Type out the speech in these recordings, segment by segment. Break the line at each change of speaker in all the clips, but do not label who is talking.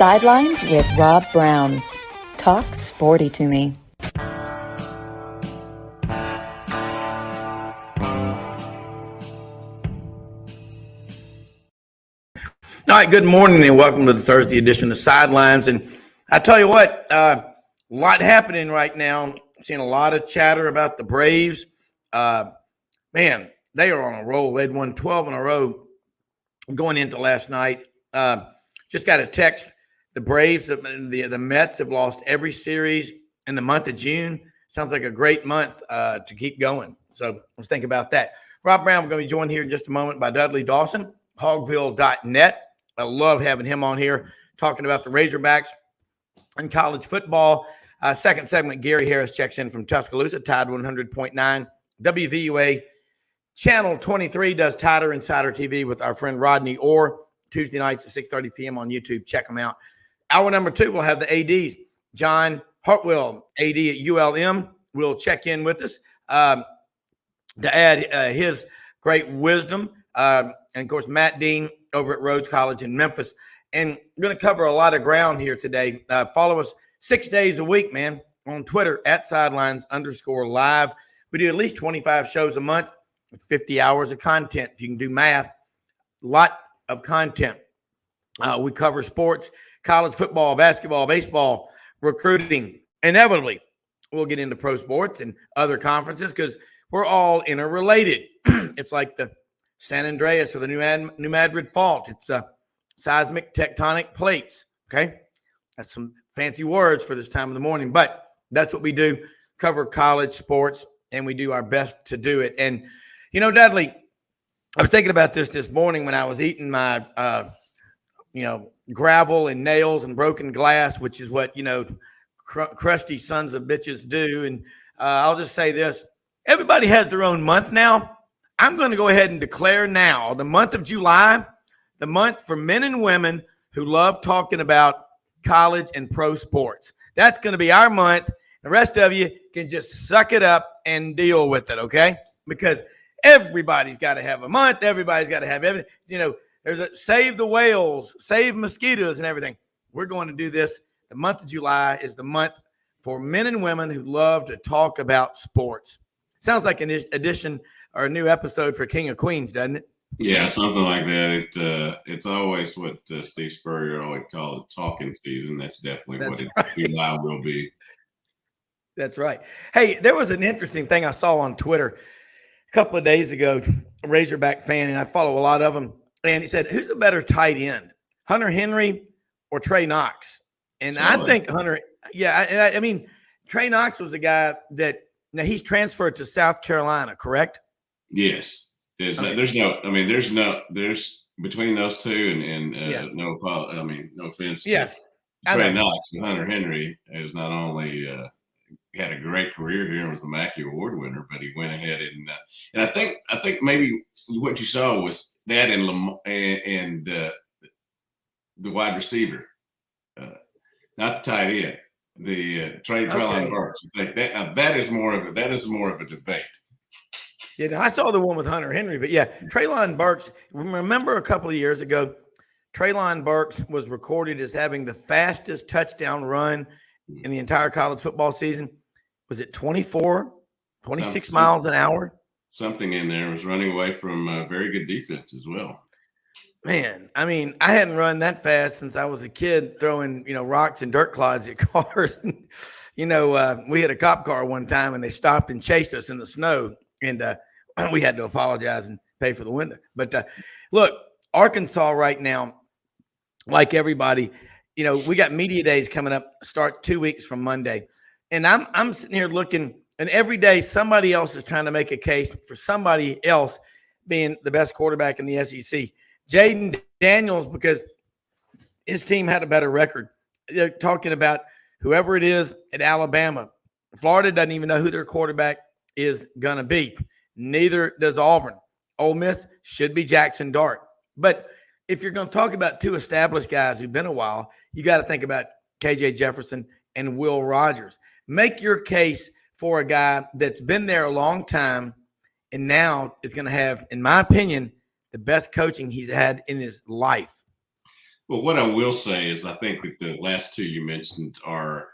Sidelines with Rob Browne. Talk sporty to me.
All right, good morning and welcome to the Thursday edition of Sidelines. And I tell you what, a lot happening right now. I'm seeing a lot of chatter about the Braves. Man, they are on a roll. They'd won 12 in a row going into last night. Just got a text. The Braves, the Mets have lost every series in the month of June. Sounds like a great month to keep going. So let's think about that. Rob Browne, we're going to be joined here in just a moment by Dudley Dawson, hogville.net. I love having him on here talking about the Razorbacks and college football. Second segment, Gary Harris checks in from Tuscaloosa, Tide 100.9. WVUA Channel 23 does Tider Insider TV with our friend Rodney Orr, Tuesday nights at 6:30 p.m. on YouTube. Check them out. Hour number 2, we'll have the ADs. John Hartwell, AD at ULM, will check in with us to add his great wisdom. And, of course, Matt Dean over at Rhodes College in Memphis. And we're going to cover a lot of ground here today. Follow us 6 days a week, man, on Twitter at Sidelines_live. We do at least 25 shows a month with 50 hours of content. If you can do math, a lot of content. We cover sports, college football, basketball, baseball, recruiting. Inevitably, we'll get into pro sports and other conferences because we're all interrelated. It's like the San Andreas or the New Madrid Fault. It's seismic tectonic plates, okay? That's some fancy words for this time of the morning, but that's what we do, cover college sports, and we do our best to do it. And, you know, Dudley, I was thinking about this morning when I was eating my, gravel and nails and broken glass, which is what, crusty sons of bitches do. And I'll just say this. Everybody has their own month now. I'm going to go ahead and declare now the month of July, the month for men and women who love talking about college and pro sports. That's going to be our month. The rest of you can just suck it up and deal with it, okay? Because everybody's got to have a month. Everybody's got to have everything. There's a save the whales, save mosquitoes and everything. We're going to do this. The month of July is the month for men and women who love to talk about sports. Sounds like an addition or a new episode for King of Queens, doesn't it?
Yeah, something like that. It's always what Steve Spurrier always called it, talking season. That's definitely July will be.
That's right. Hey, there was an interesting thing I saw on Twitter a couple of days ago, a Razorback fan, and I follow a lot of them. And he said, who's a better tight end, Hunter Henry or Trey Knox? And I think Hunter, I mean, Trey Knox was a guy that, now he's transferred to South Carolina, correct?
Yes. There's between those two and no offense to Trey Knox, but Hunter Henry has not only had a great career here and was the Mackey Award winner, but he went ahead and I think maybe what you saw was that and the wide receiver, not the tight end, the Treylon Burks. I think that is more of a debate.
Yeah, I saw the one with Hunter Henry, but yeah, Treylon Burks. Remember a couple of years ago, Treylon Burks was recorded as having the fastest touchdown run in the entire college football season. Was it 26 miles an hour?
Something in there. Was running away from a very good defense as well.
Man, I mean, I hadn't run that fast since I was a kid throwing, rocks and dirt clods at cars. We had a cop car one time and they stopped and chased us in the snow. And we had to apologize and pay for the window. But look, Arkansas right now, like everybody, we got media days coming up, start 2 weeks from Monday. And I'm sitting here looking, and every day somebody else is trying to make a case for somebody else being the best quarterback in the SEC. Jaden Daniels, because his team had a better record. They're talking about whoever it is at Alabama. Florida doesn't even know who their quarterback is going to be. Neither does Auburn. Ole Miss should be Jackson Dart. But if you're going to talk about two established guys who've been a while, you got to think about KJ Jefferson and Will Rogers. Make your case for a guy that's been there a long time and now is going to have, in my opinion, the best coaching he's had in his life.
Well, what I will say is I think that the last two you mentioned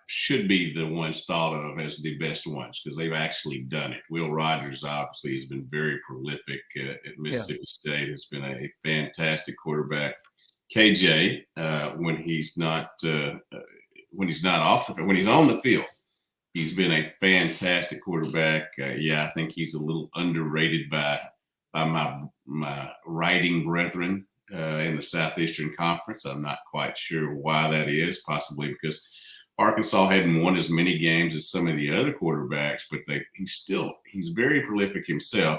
should be the ones thought of as the best ones because they've actually done it. Will Rogers obviously has been very prolific at Mississippi State. Has been a fantastic quarterback. KJ, when he's not off when he's on the field, he's been a fantastic quarterback. I think he's a little underrated by my writing brethren in the Southeastern Conference. I'm not quite sure why that is, possibly because Arkansas hadn't won as many games as some of the other quarterbacks, but he's very prolific himself.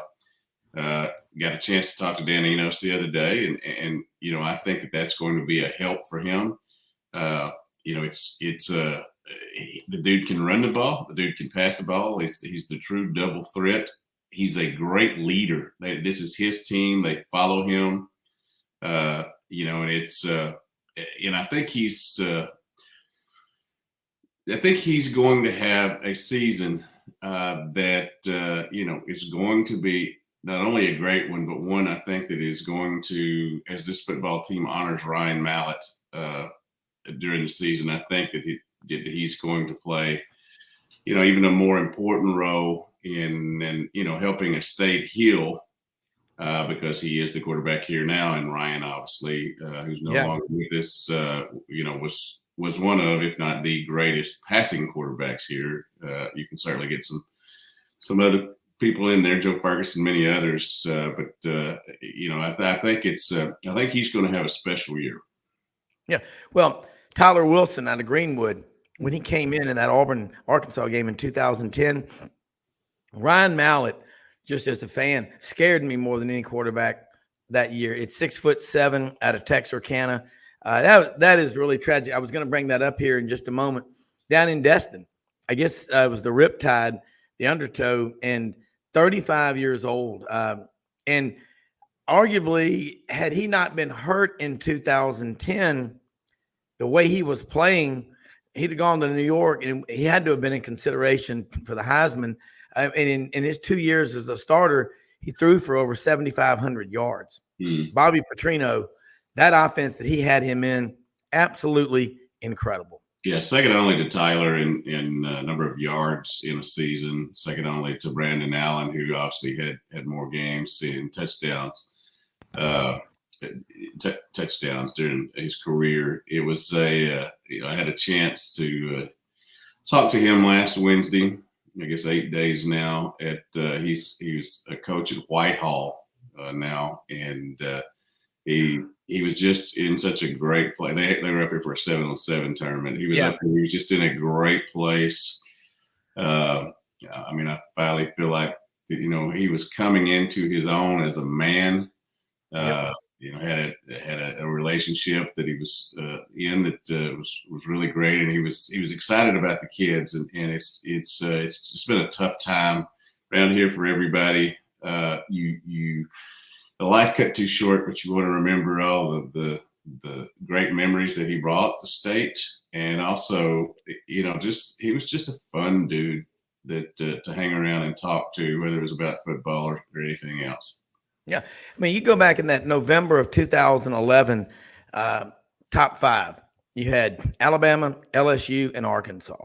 Got a chance to talk to Dan Enos the other day, and I think that's going to be a help for him. The dude can run the ball, the dude can pass the ball. He's the true double threat. He's a great leader. This is his team. They follow him. And it's and I think he's going to have a season that is going to be not only a great one, but one I think that is going to, as this football team honors Ryan Mallett during the season, I think that he's going to play, even a more important role in helping a state heal. Because he is the quarterback here now, and Ryan, obviously, who's no longer with us, was one of, if not the greatest passing quarterbacks here. You can certainly get some other people in there, Joe Ferguson, many others, but I think he's going to have a special year.
Yeah, well, Tyler Wilson out of Greenwood, when he came in that Auburn Arkansas game in 2010, Ryan Mallett, just as a fan, scared me more than any quarterback that year. It's 6'7" out of Texarkana. That is really tragic. I was going to bring that up here in just a moment. Down in Destin, I guess it was the Riptide, the Undertow, and 35 years old. And arguably, had he not been hurt in 2010, the way he was playing, he'd have gone to New York, and he had to have been in consideration for the Heisman. And in his 2 years as a starter, he threw for over 7,500 yards. Bobby Petrino, that offense that he had him in, absolutely incredible.
Yeah, second only to Tyler in number of yards in a season, second only to Brandon Allen, who obviously had more games and touchdowns. Touchdowns during his career. It was I had a chance to talk to him last Wednesday. I guess 8 days now. He's a coach at Whitehall now, and he was just in such a great place. They were up here for a 7-on-7 tournament. He was up here. He was just in a great place. I finally feel like he was coming into his own as a man. Had a relationship that he was in that was really great, and he was excited about the kids, and it's been a tough time around here for everybody. The life cut too short, but you want to remember all the great memories that he brought the state, and also he was just a fun dude that to hang around and talk to, whether it was about football or anything else.
Yeah. I mean, you go back in that November of 2011 top five, you had Alabama, LSU, and Arkansas.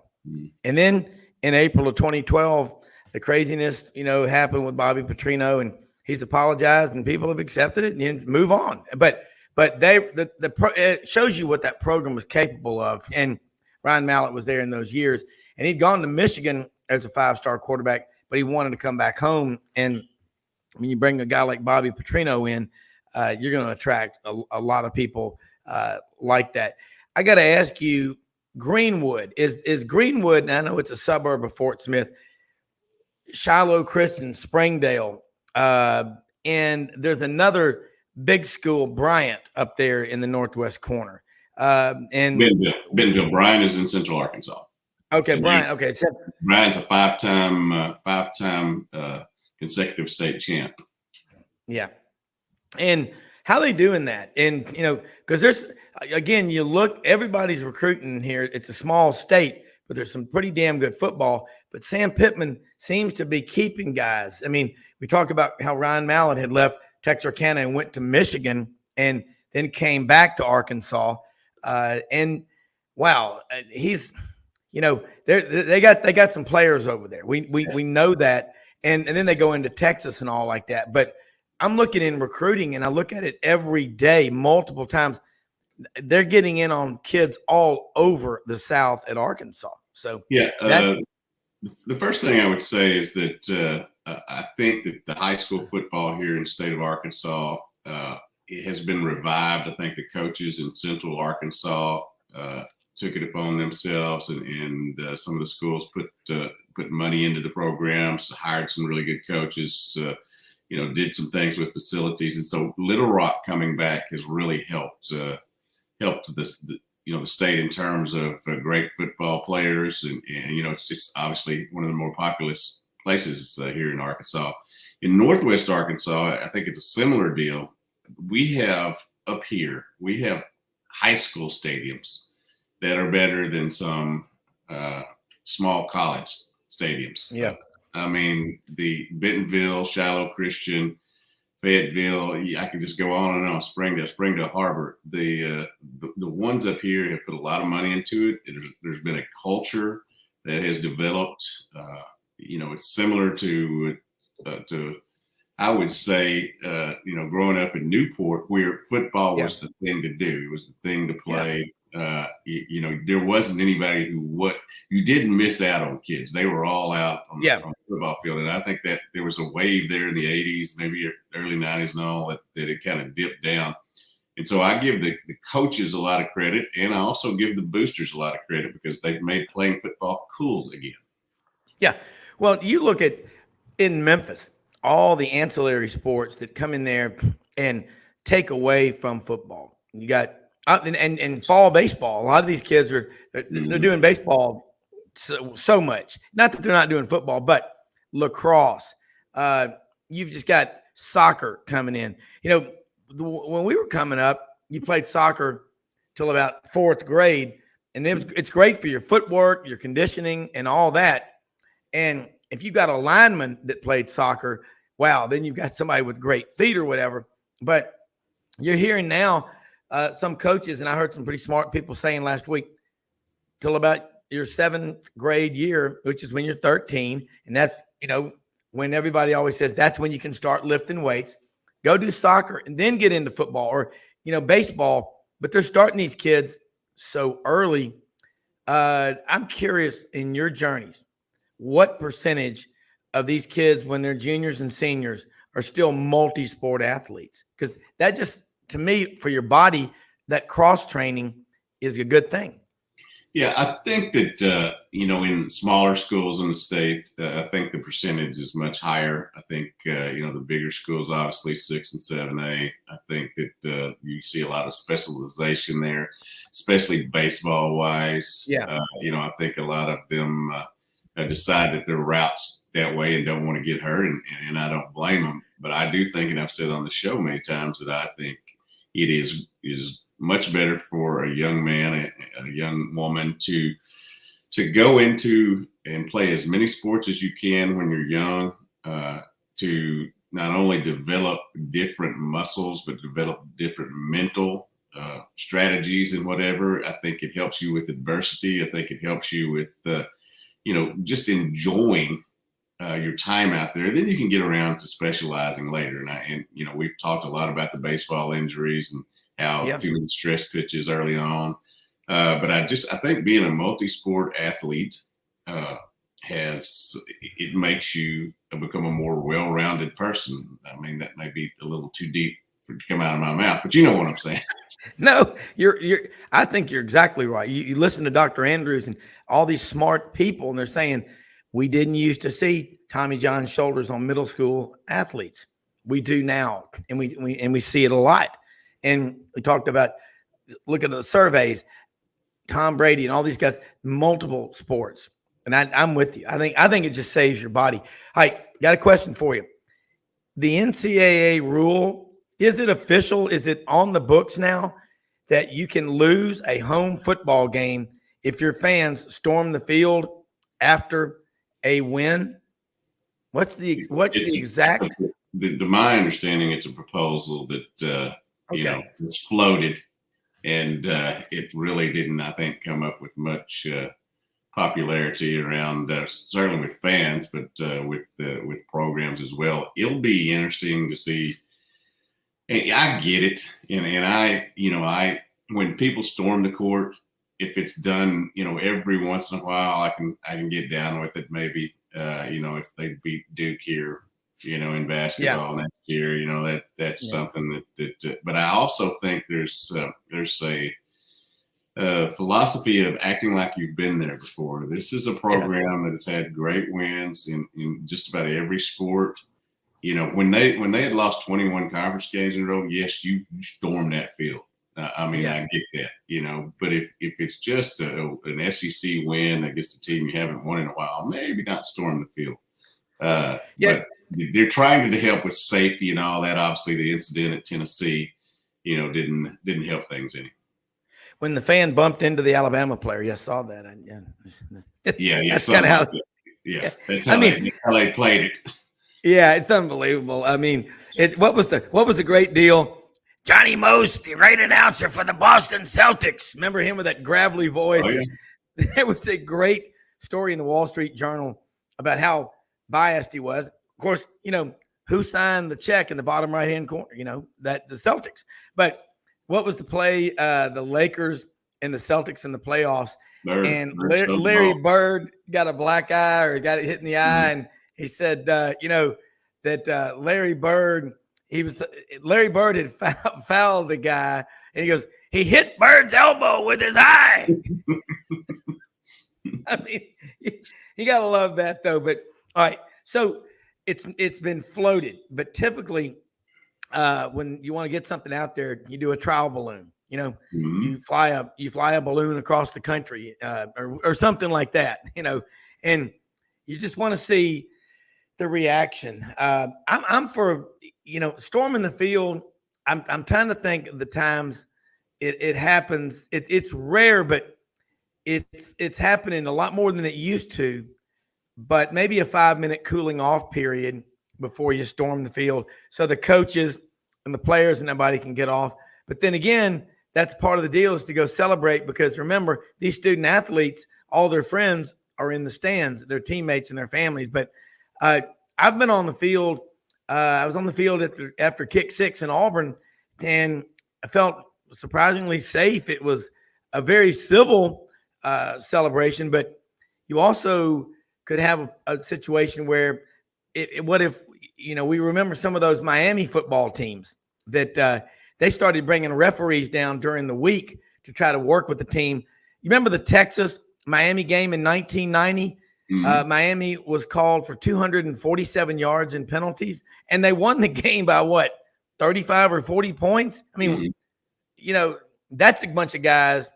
And then in April of 2012, the craziness, happened with Bobby Petrino, and he's apologized, and people have accepted it and move on. But it shows you what that program was capable of. And Ryan Mallett was there in those years, and he'd gone to Michigan as a 5-star quarterback, but he wanted to come back home. And when you bring a guy like Bobby Petrino in, you're going to attract a lot of people like that. I got to ask you, Greenwood, is Greenwood, and I know it's a suburb of Fort Smith, Shiloh Christian, Springdale, and there's another big school, Bryant, up there in the northwest corner. And
Bentonville. Bryan is in Central Arkansas.
Okay, Bryant. Okay, so
Bryant's a five-time consecutive state champ.
Yeah. And how they doing that? And, because there's, again, you look, everybody's recruiting here. It's a small state, but there's some pretty damn good football. But Sam Pittman seems to be keeping guys. I mean, we talk about how Ryan Mallett had left Texarkana and went to Michigan and then came back to Arkansas. And wow, he's, they got some players over there. We know that. And then they go into Texas and all like that. But I'm looking in recruiting, and I look at it every day, multiple times. They're getting in on kids all over the South at Arkansas. So
the first thing I would say is that I think that the high school football here in the state of Arkansas it has been revived. I think the coaches in Central Arkansas took it upon themselves, and some of the schools put money into the programs, hired some really good coaches, did some things with facilities, and so Little Rock coming back has really helped the state in terms of great football players, and it's just obviously one of the more populous places here in Arkansas. In Northwest Arkansas, I think it's a similar deal. We have high school stadiums that are better than some small college stadiums.
Yeah.
I mean, the Bentonville, Shiloh Christian, Fayetteville, I can just go on and on, Springdale Harbor. The ones up here have put a lot of money into it. There's been a culture that has developed. It's similar to I would say, growing up in Newport, where football was the thing to do. It was the thing to play. There wasn't anybody you didn't miss out on kids. They were all out on the football field. And I think that there was a wave there in the 80s, maybe early 90s and all, that it kind of dipped down. And so I give the coaches a lot of credit, and I also give the boosters a lot of credit because they've made playing football cool again.
Yeah. Well, you look at in Memphis, all the ancillary sports that come in there and take away from football. You got and fall baseball. A lot of these kids they're doing baseball so much. Not that they're not doing football, but lacrosse. You've just got soccer coming in. When we were coming up, you played soccer till about fourth grade, and it's great for your footwork, your conditioning, and all that. And if you got a lineman that played soccer, wow, then you've got somebody with great feet or whatever. But you're hearing now some coaches, and I heard some pretty smart people saying last week, till about your seventh grade year, which is when you're 13, and that's, when everybody always says that's when you can start lifting weights, go do soccer and then get into football or, baseball. But they're starting these kids so early. I'm curious, in your journeys, what percentage of these kids, when they're juniors and seniors, are still multi-sport athletes? Because that just, to me, for your body, that cross training is a good thing.
Yeah, I think that, in smaller schools in the state, I think the percentage is much higher. I think, the bigger schools, obviously 6 and 7A, I think that you see a lot of specialization there, especially baseball wise.
Yeah.
I think a lot of them decide that their routes that way and don't want to get hurt, and I don't blame them. But I do think, and I've said on the show many times, that I think it is much better for a young man, a young woman to go into and play as many sports as you can when you're young, to not only develop different muscles, but develop different mental strategies and whatever. I think it helps you with adversity. I think it helps you with, just enjoying your time out there. Then you can get around to specializing later. And we've talked a lot about the baseball injuries and how too many stress pitches early on. But I think being a multi-sport athlete it makes you become a more well-rounded person. I mean, that may be a little too deep to come out of my mouth, but you know what I'm saying.
No, I think you're exactly right. You listen to Dr. Andrews and all these smart people, and they're saying, we didn't used to see Tommy John shoulders on middle school athletes. We do now, and we see it a lot. And we talked about, look at the surveys, Tom Brady and all these guys, multiple sports. And I'm with you. I think it just saves your body. All right, got a question for you. The NCAA rule, is it official? Is it on the books now that you can lose a home football game if your fans storm the field after a win? What's the exact?
My understanding, it's a proposal that it's floated, And it really didn't, I think, come up with much popularity around, certainly with fans, but with programs as well. It'll be interesting to see. And I get it, and I when people storm the court, if it's done, every once in a while, I can get down with it. Maybe if they beat Duke here, in basketball next year, that's something that. But I also think there's a philosophy of acting like you've been there before. This is a program that has had great wins in just about every sport. When they had lost 21 conference games in a row, yes, you stormed that field. I get that, but if it's just an SEC win against a team you haven't won in a while, maybe not storm the field. But they're trying to help with safety and all that. Obviously, the incident at Tennessee, didn't help things any.
When the fan bumped into the Alabama player, you saw that.
That's
kind of how.
That's how they played it.
Yeah, it's unbelievable. I mean, what was the great deal? Johnny Most, the great announcer for the Boston Celtics. Remember him with that gravelly voice? Oh, yeah. There was a great story in the Wall Street Journal about how biased he was. Of course, who signed the check in the bottom right-hand corner? That the Celtics. But what was the play? The Lakers and the Celtics in the playoffs. Larry Bird got a black eye or got it hit in the eye, and he said, that Larry Bird had fouled the guy, and he goes, he hit Bird's elbow with his eye. I mean, you gotta love that though. But all right, so it's been floated, but typically when you want to get something out there, you do a trial balloon. You fly a balloon across the country or something like that. And you just want to see the reaction. I'm for storming the field. I'm trying to think of the times it happens. It's rare, but it's happening a lot more than it used to. But maybe a 5-minute cooling off period before you storm the field, so the coaches and the players and everybody can get off. But then again, that's part of the deal, is to go celebrate, because remember, these student athletes, all their friends are in the stands, their teammates and their families. But I've been on the field. I was on the field after kick 6 in Auburn, and I felt surprisingly safe. It was a very civil celebration, but you also could have a situation where what if, we remember some of those Miami football teams that they started bringing referees down during the week to try to work with the team. You remember the Texas-Miami game in 1990? Miami was called for 247 yards in penalties, and they won the game by 35 or 40 points. I mean, that's a bunch of guys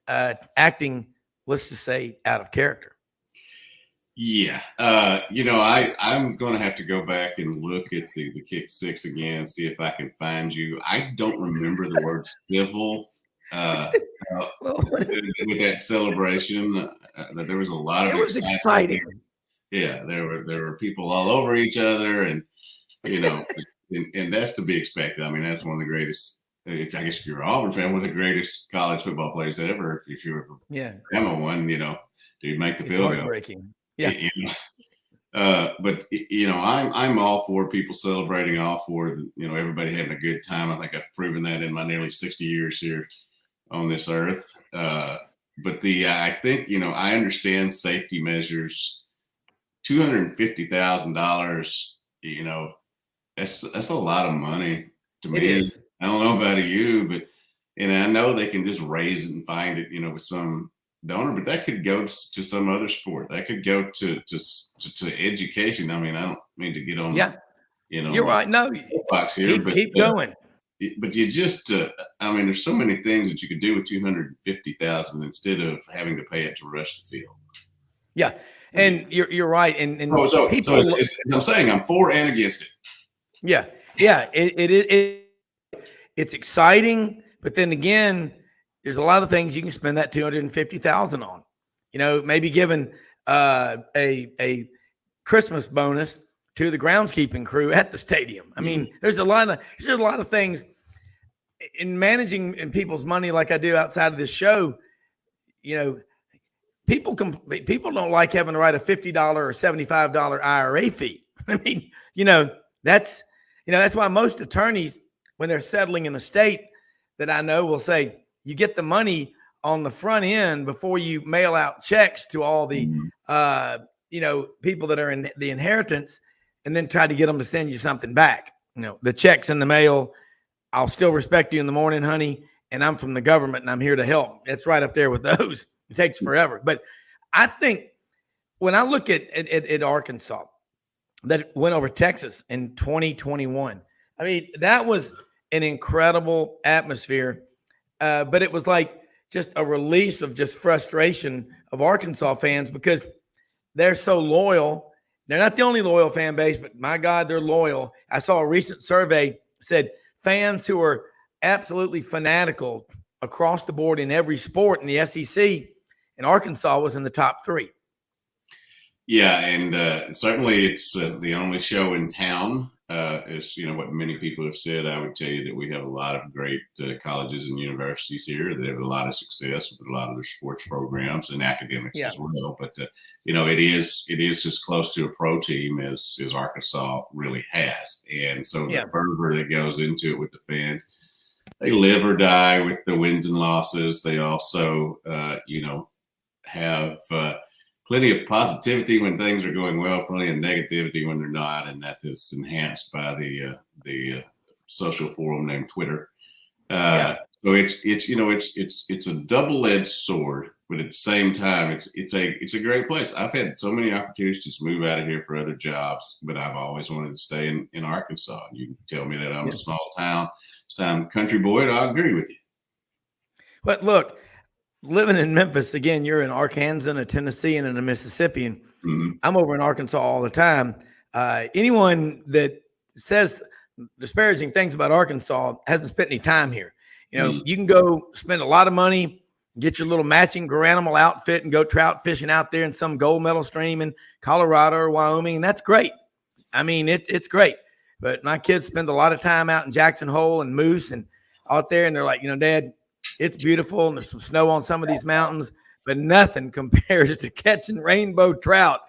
acting, let's just say, out of character.
Yeah. I'm going to have to go back and look at the kick 6 again, see if I can find you. I don't remember the word civil with that celebration. There was a lot of
exciting.
Yeah, there were people all over each other, and and that's to be expected. I mean, that's one of the greatest. If you're an Auburn fan, one of the greatest college football players ever. If you're a Bama one, do you make the field goal?
Heartbreaking. Yeah.
But I'm all for people celebrating, all for everybody having a good time. I think I've proven that in my nearly 60 years here on this earth. But I think I understand safety measures. $250,000, that's a lot of money to me. It is. I don't know about you, but I know they can just raise it and find it, with some donor, but that could go to some other sport. That could go to education. I mean, I don't mean to get on.
Yeah, you're right. No,
box here,
keep going.
But you just, there's so many things that you could do with $250,000 instead of having to pay it to rush the field.
Yeah, and you're right. And
so I'm saying I'm for and against it.
Yeah, it's exciting, but then again, there's a lot of things you can spend that $250,000 on. Maybe giving a Christmas bonus to the groundskeeping crew at the stadium. I mean, there's a lot of things. in managing in people's money like I do outside of this show, people don't like having to write a $50 or $75 IRA fee. I mean, that's why most attorneys, when they're settling an estate that I know, will say, you get the money on the front end before you mail out checks to all the, people that are in the inheritance, and then try to get them to send you something back. The check's in the mail. I'll still respect you in the morning, honey. And I'm from the government and I'm here to help. It's right up there with those. It takes forever. But I think when I look at Arkansas that went over Texas in 2021, I mean, that was an incredible atmosphere. But it was like just a release of just frustration of Arkansas fans because they're so loyal. They're not the only loyal fan base, but my God, they're loyal. I saw a recent survey said fans who are absolutely fanatical across the board in every sport in the SEC, and Arkansas was in the top 3.
Yeah, and certainly it's the only show in town. Is what many people have said. I would tell you that we have a lot of great colleges and universities here that have a lot of success with a lot of their sports programs and academics as well. But it is as close to a pro team as Arkansas really has, and so the fervor that goes into it with the fans, they live or die with the wins and losses. They also have plenty of positivity when things are going well, plenty of negativity when they're not, and that is enhanced by the social forum named Twitter. So it's a double-edged sword, but at the same time, it's a great place. I've had so many opportunities to just move out of here for other jobs, but I've always wanted to stay in Arkansas. You can tell me that I'm a small town country boy, and I'll agree with you.
But look, living in Memphis, again, you're in Arkansas, a Tennessean, and a Mississippian. Mm-hmm. I'm over in Arkansas all the time. Anyone that says disparaging things about Arkansas hasn't spent any time here. You can go spend a lot of money, get your little matching Garanimal outfit, and go trout fishing out there in some gold medal stream in Colorado or Wyoming, and that's great. I mean, it's great. But my kids spend a lot of time out in Jackson Hole and Moose and out there, and they're like, Dad, it's beautiful, and there's some snow on some of these mountains, but nothing compares to catching rainbow trout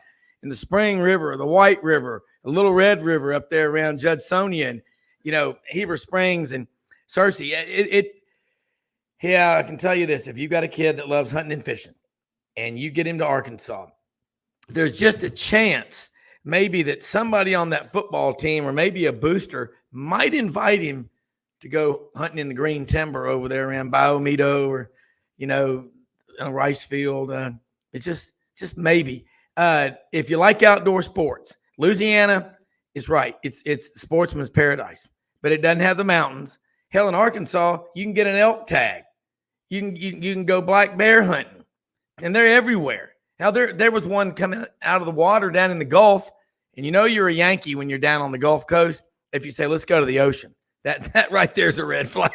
in the Spring River, the White River, the Little Red River up there around Judsonia and, Heber Springs and Searcy. I can tell you this. If you've got a kid that loves hunting and fishing and you get him to Arkansas, there's just a chance maybe that somebody on that football team or maybe a booster might invite him to go hunting in the green timber over there around Biomito or, in a rice field. It's just maybe. If you like outdoor sports, Louisiana is right. It's sportsman's paradise, but it doesn't have the mountains. Hell, in Arkansas, you can get an elk tag. You can go black bear hunting, and they're everywhere. Now there was one coming out of the water down in the Gulf, and you're a Yankee when you're down on the Gulf Coast if you say, let's go to the ocean. That right there's a red flag.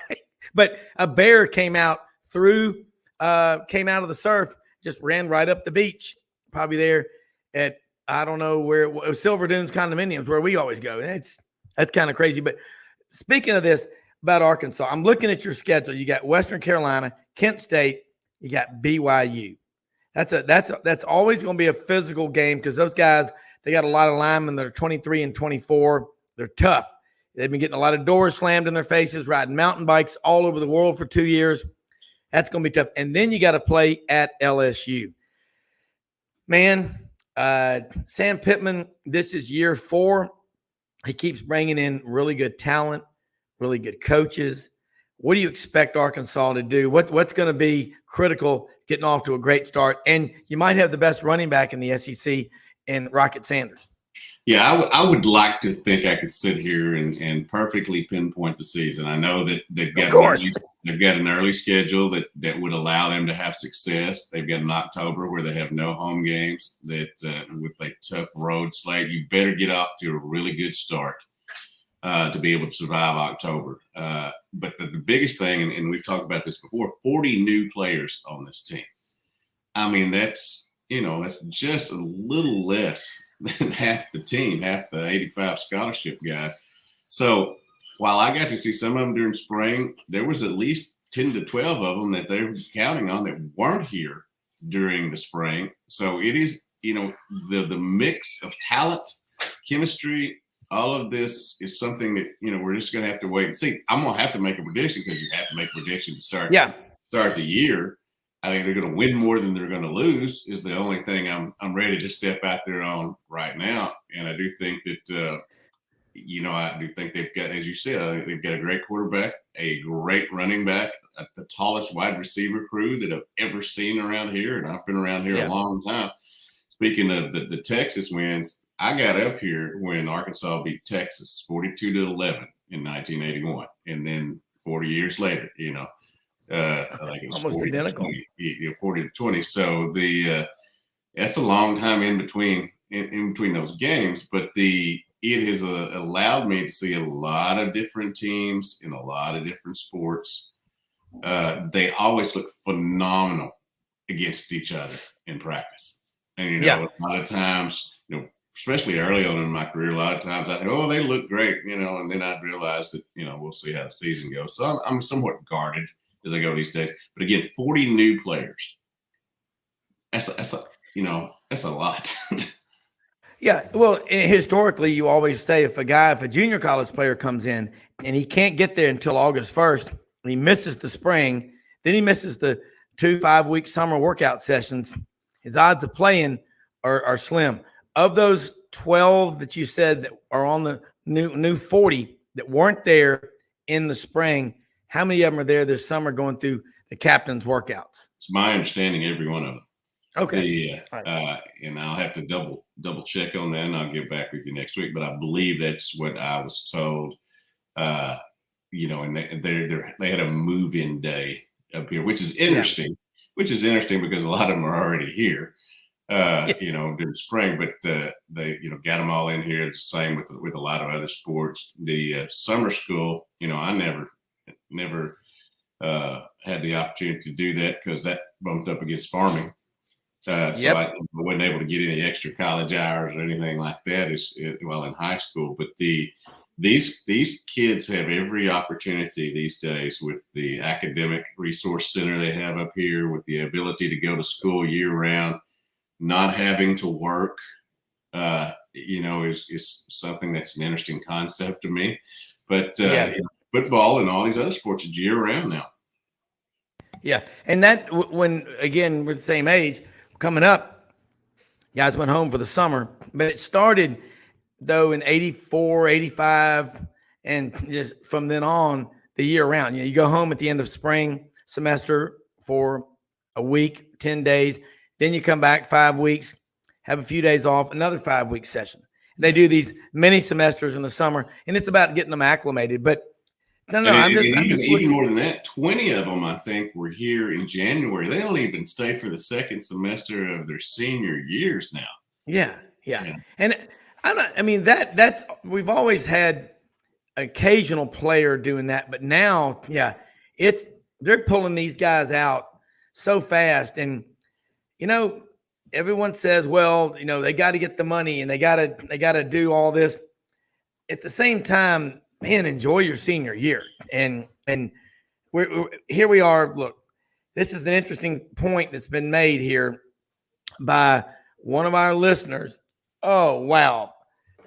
But a bear came out of the surf, just ran right up the beach, probably there at, I don't know where it was, Silver Dunes Condominiums, where we always go. And that's kind of crazy. But speaking of this about Arkansas, I'm looking at your schedule. You got Western Carolina, Kent State, you got BYU. That's always going to be a physical game because those guys, they got a lot of linemen that are 23 and 24. They're tough. They've been getting a lot of doors slammed in their faces, riding mountain bikes all over the world for 2 years. That's going to be tough. And then you got to play at LSU. Man, Sam Pittman, this is year 4. He keeps bringing in really good talent, really good coaches. What do you expect Arkansas to do? What's going to be critical getting off to a great start? And you might have the best running back in the SEC in Rocket Sanders.
Yeah, I would like to think I could sit here and perfectly pinpoint the season. I know that they've got an early schedule that would allow them to have success. They've got an October where they have no home games. That with a tough road slate, you better get off to a really good start to be able to survive October. But the biggest thing, and we've talked about this before, 40 new players on this team. I mean, that's just a little less than half the team, half the 85 scholarship guys. So while I got to see some of them during spring, there was at least 10 to 12 of them that they're counting on that weren't here during the spring. So it is, the mix of talent, chemistry, all of this is something that, we're just going to have to wait and see. I'm going to have to make a prediction because you have to make a prediction to start the year. I think they're going to win more than they're going to lose is the only thing I'm ready to step out there on right now. And I do think that, I do think they've got, as you said, they've got a great quarterback, a great running back, the tallest wide receiver crew that I've ever seen around here. And I've been around here a long time. Speaking of the Texas wins, I got up here when Arkansas beat Texas 42-11 in 1981. And then 40 years later, I think it was
almost
40
identical.
40-20. So that's a long time in between those games, but it has allowed me to see a lot of different teams in a lot of different sports. They always look phenomenal against each other in practice. And, a lot of times, especially early on in my career, a lot of times I think, oh, they look great, and then I realized that, we'll see how the season goes. So I'm somewhat guarded as I go these days. But again, 40 new players. That's a lot.
Yeah, well, historically, you always say if a junior college player comes in and he can't get there until August 1st, and he misses the spring, then he misses the 2 5-week summer workout sessions, his odds of playing are slim. Of those 12 that you said that are on the new 40 that weren't there in the spring, how many of them are there this summer going through the captain's workouts?
It's my understanding every one of them.
Okay.
And I'll have to double check on that, and I'll get back with you next week. But I believe that's what I was told. And they had a move-in day up here, which is interesting. Which is interesting because a lot of them are already here, during spring. But they got them all in here. It's the same with a lot of other sports. The summer school, I never had the opportunity to do that because that bumped up against farming. So I wasn't able to get any extra college hours or anything like that while in high school. But these kids have every opportunity these days with the academic resource center they have up here, with the ability to go to school year round, not having to work, is something that's an interesting concept to me. But football and all these other sports are year round now.
Yeah. And that when, again, we're the same age, coming up, guys went home for the summer, but it started though in 84, 85, and just from then on the year round. You go home at the end of spring semester for a week, 10 days, then you come back 5 weeks, have a few days off, another 5-week session. They do these mini semesters in the summer, and it's about getting them acclimated. But
even more than that, 20 of them, I think, were here in January. They don't even stay for the second semester of their senior years now.
Yeah. And that's we've always had occasional player doing that, but now, they're pulling these guys out so fast. And everyone says, well, they got to get the money and they got to do all this. At the same time, man, enjoy your senior year. And here we are. Look, this is an interesting point that's been made here by one of our listeners. Oh, wow.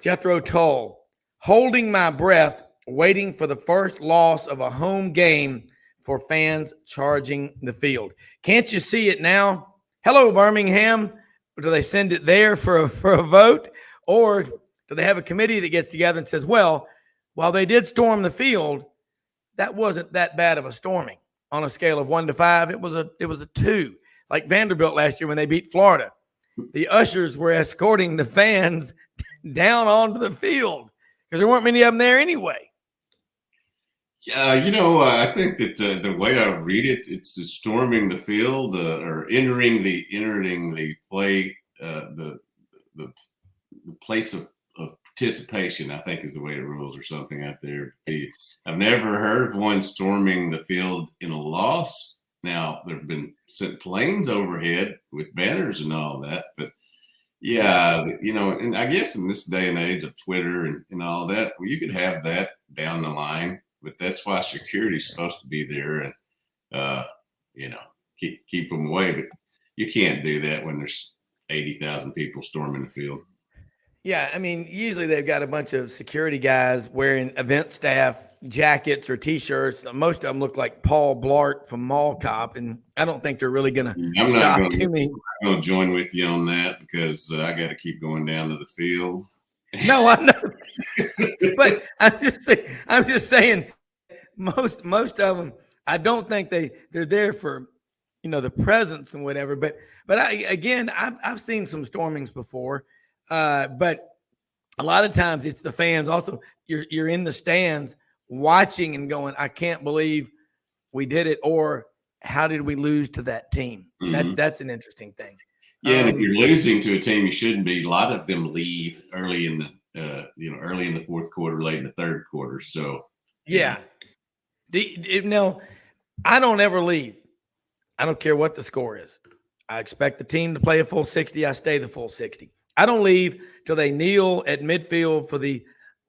Jethro Toll, holding my breath, waiting for the first loss of a home game for fans charging the field. Can't you see it now? Hello, Birmingham. Do they send it there for a vote? Or do they have a committee that gets together and says, well, while they did storm the field, that wasn't that bad of a storming on a scale of 1 to 5. It was a 2, like Vanderbilt last year when they beat Florida. The ushers were escorting the fans down onto the field because there weren't many of them there anyway.
I think that the way I read it, it's storming the field or entering the play, the place of participation, I think is the way it rules or something out there. I've never heard of one storming the field in a loss. Now, there have been sent planes overhead with banners and all that, but Yeah, and I guess in this day and age of Twitter and all that, well, you could have that down the line, but that's why security's supposed to be there and you know keep them away. But you can't do that when there's 80,000 people storming the field.
Yeah, I mean, usually they've got a bunch of security guys wearing event staff jackets or T-shirts. Most of them look like Paul Blart from Mall Cop, and I don't think they're really going to stop too many.
I'm going to join with you on that because I got to keep going down to the field.
No, I know, but I'm just saying, most of them, I don't think they're there for, the presence and whatever. But I've seen some stormings before. But a lot of times it's the fans. Also, you're in the stands watching and going, I can't believe we did it, or how did we lose to that team? Mm-hmm. That's an interesting thing.
Yeah, and if you're losing to a team you shouldn't be, a lot of them leave early in the fourth quarter, late in the third quarter. So
yeah. No, I don't ever leave. I don't care what the score is. I expect the team to play a full 60. I stay the full 60. I don't leave till they kneel at midfield for the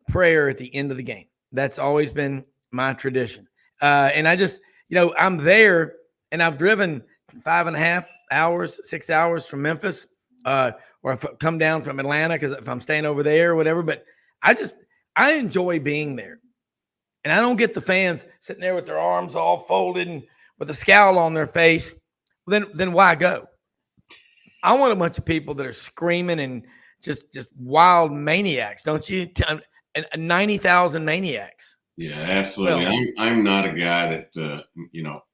prayer at the end of the game. That's always been my tradition. And I just, I'm there, and I've driven 5.5 hours, 6 hours from Memphis, or if I come down from Atlanta, because if I'm staying over there or whatever. But I enjoy being there. And I don't get the fans sitting there with their arms all folded and with a scowl on their face. Then why go? I want a bunch of people that are screaming and just wild maniacs, don't you? 90,000 maniacs.
Yeah, absolutely. Well, I'm not a guy that,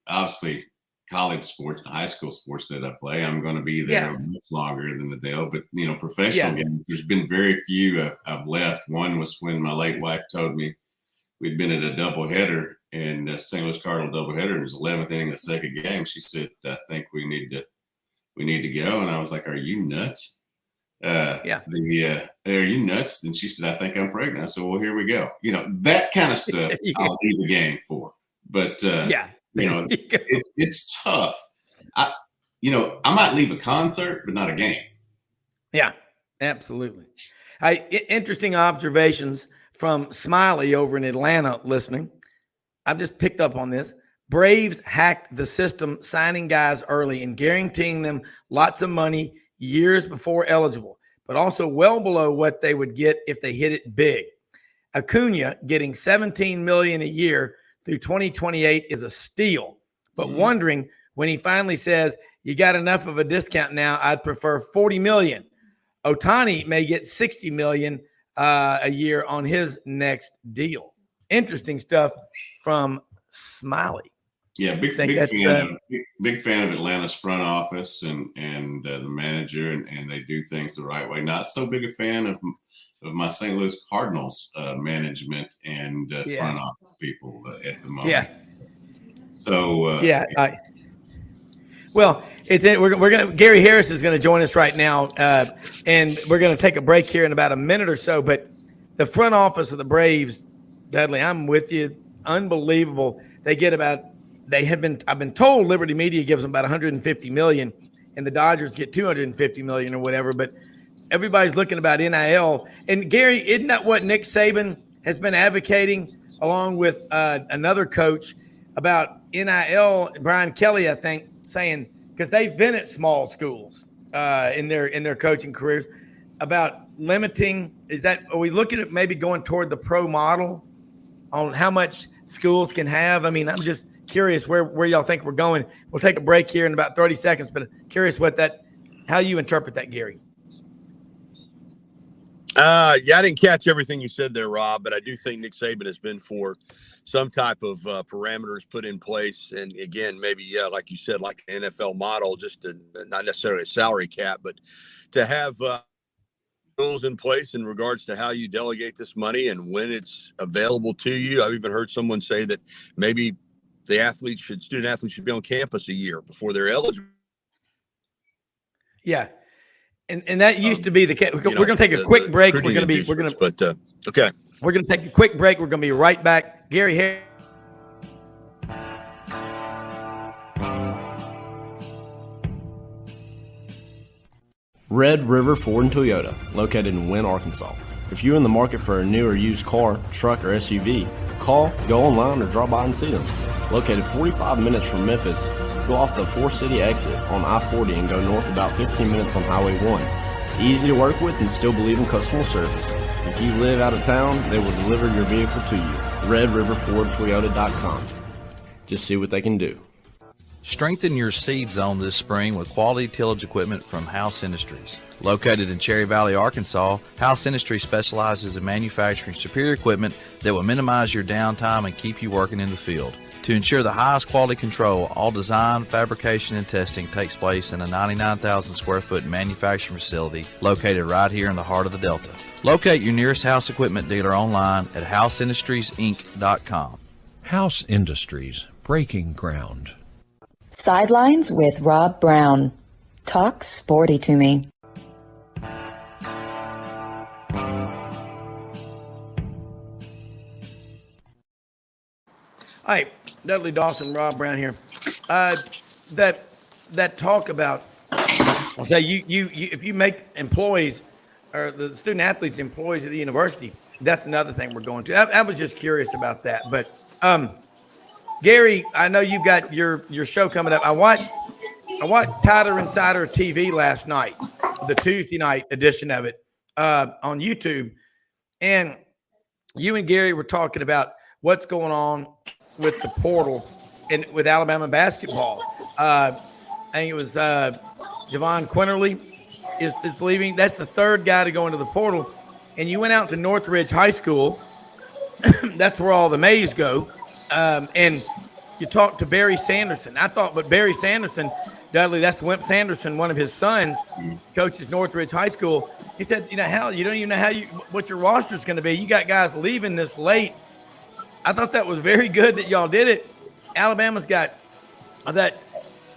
obviously college sports, high school sports that I play, I'm going to be there much longer than the Dale. But, professional games, there's been very few I've left. One was when my late wife told me we'd been at a doubleheader in St. Louis Cardinal doubleheader, and it was 11th inning of the second game. She said, I think we need to go. And I was like, are you nuts? Are you nuts? And she said, I think I'm pregnant. I said, well, here we go. That kind of stuff I'll leave the game for. But, it's tough. I might leave a concert, but not a game.
Yeah, absolutely. Interesting observations from Smiley over in Atlanta listening. I've just picked up on this. Braves hacked the system, signing guys early and guaranteeing them lots of money years before eligible, but also well below what they would get if they hit it big. Acuna getting $17 million a year through 2028 is a steal, but wondering when he finally says, you got enough of a discount now, I'd prefer $40 million. Ohtani may get $60 million a year on his next deal. Interesting stuff from Smiley.
Yeah, big fan of Atlanta's front office and the manager, and they do things the right way. Not so big a fan of my St. Louis Cardinals management and front office people at the moment. Yeah. So we're gonna Gary Harris is gonna join us right now, and we're gonna take a break here in about a minute or so. But the front office of the Braves, Dudley, I'm with you. Unbelievable. I've been told Liberty Media gives them about $150 million, and the Dodgers get $250 million or whatever. But everybody's looking about NIL. And Gary, isn't that what Nick Saban has been advocating, along with another coach, about NIL? Brian Kelly, I think, saying, because they've been at small schools in their coaching careers, about limiting. Are we looking at maybe going toward the pro model on how much schools can have? I mean, I'm just curious where y'all think we're going. We'll take a break here in about 30 seconds, but curious how you interpret that, Gary.
I didn't catch everything you said there, Rob, but I do think Nick Saban has been for some type of parameters put in place. And again, maybe, like you said, like an NFL model, just not necessarily a salary cap, but to have rules in place in regards to how you delegate this money and when it's available to you. I've even heard someone say that maybe student athletes should be on campus a year before they're eligible.
Yeah. And that used to be the case. We're going to take a quick break. Okay. We're going to take a quick break. We're going to be right back. Gary Harris.
Red River Ford and Toyota, located in Wynne, Arkansas. If you're in the market for a new or used car, truck, or SUV, call, go online, or drop by and see them. Located 45 minutes from Memphis, go off the 4-city exit on I-40 and go north about 15 minutes on Highway 1. Easy to work with and still believe in customer service. If you live out of town, they will deliver your vehicle to you. RedRiverFordToyota.com. Just see what they can do.
Strengthen your seed zone this spring with quality tillage equipment from House Industries. Located in Cherry Valley, Arkansas, House Industries specializes in manufacturing superior equipment that will minimize your downtime and keep you working in the field. To ensure the highest quality control, all design, fabrication, and testing takes place in a 99,000 square foot manufacturing facility located right here in the heart of the Delta. Locate your nearest House equipment dealer online at houseindustriesinc.com.
House Industries, breaking ground.
Sidelines with Rob Browne. Talk sporty to me.
Hi, Dudley, Dawson, Rob Browne here. That talk about, I'll say you if you make employees or the student athletes employees at the university, that's another thing we're going to. I was just curious about that. But Gary, I know you've got your show coming up. I watched Tider Insider TV last night, the Tuesday night edition of it on YouTube, and you and Gary were talking about what's going on with the portal and with Alabama basketball. I think it was Javon Quinterly is leaving. That's the third guy to go into the portal. And you went out to Northridge High School. That's where all the Mays go. And you talked to Barry Sanderson. But Barry Sanderson, Dudley, that's Wimp Sanderson, one of his sons, coaches Northridge High School. He said, you don't even know what your roster is going to be. You got guys leaving this late. I thought that was very good that y'all did it. Alabama's got that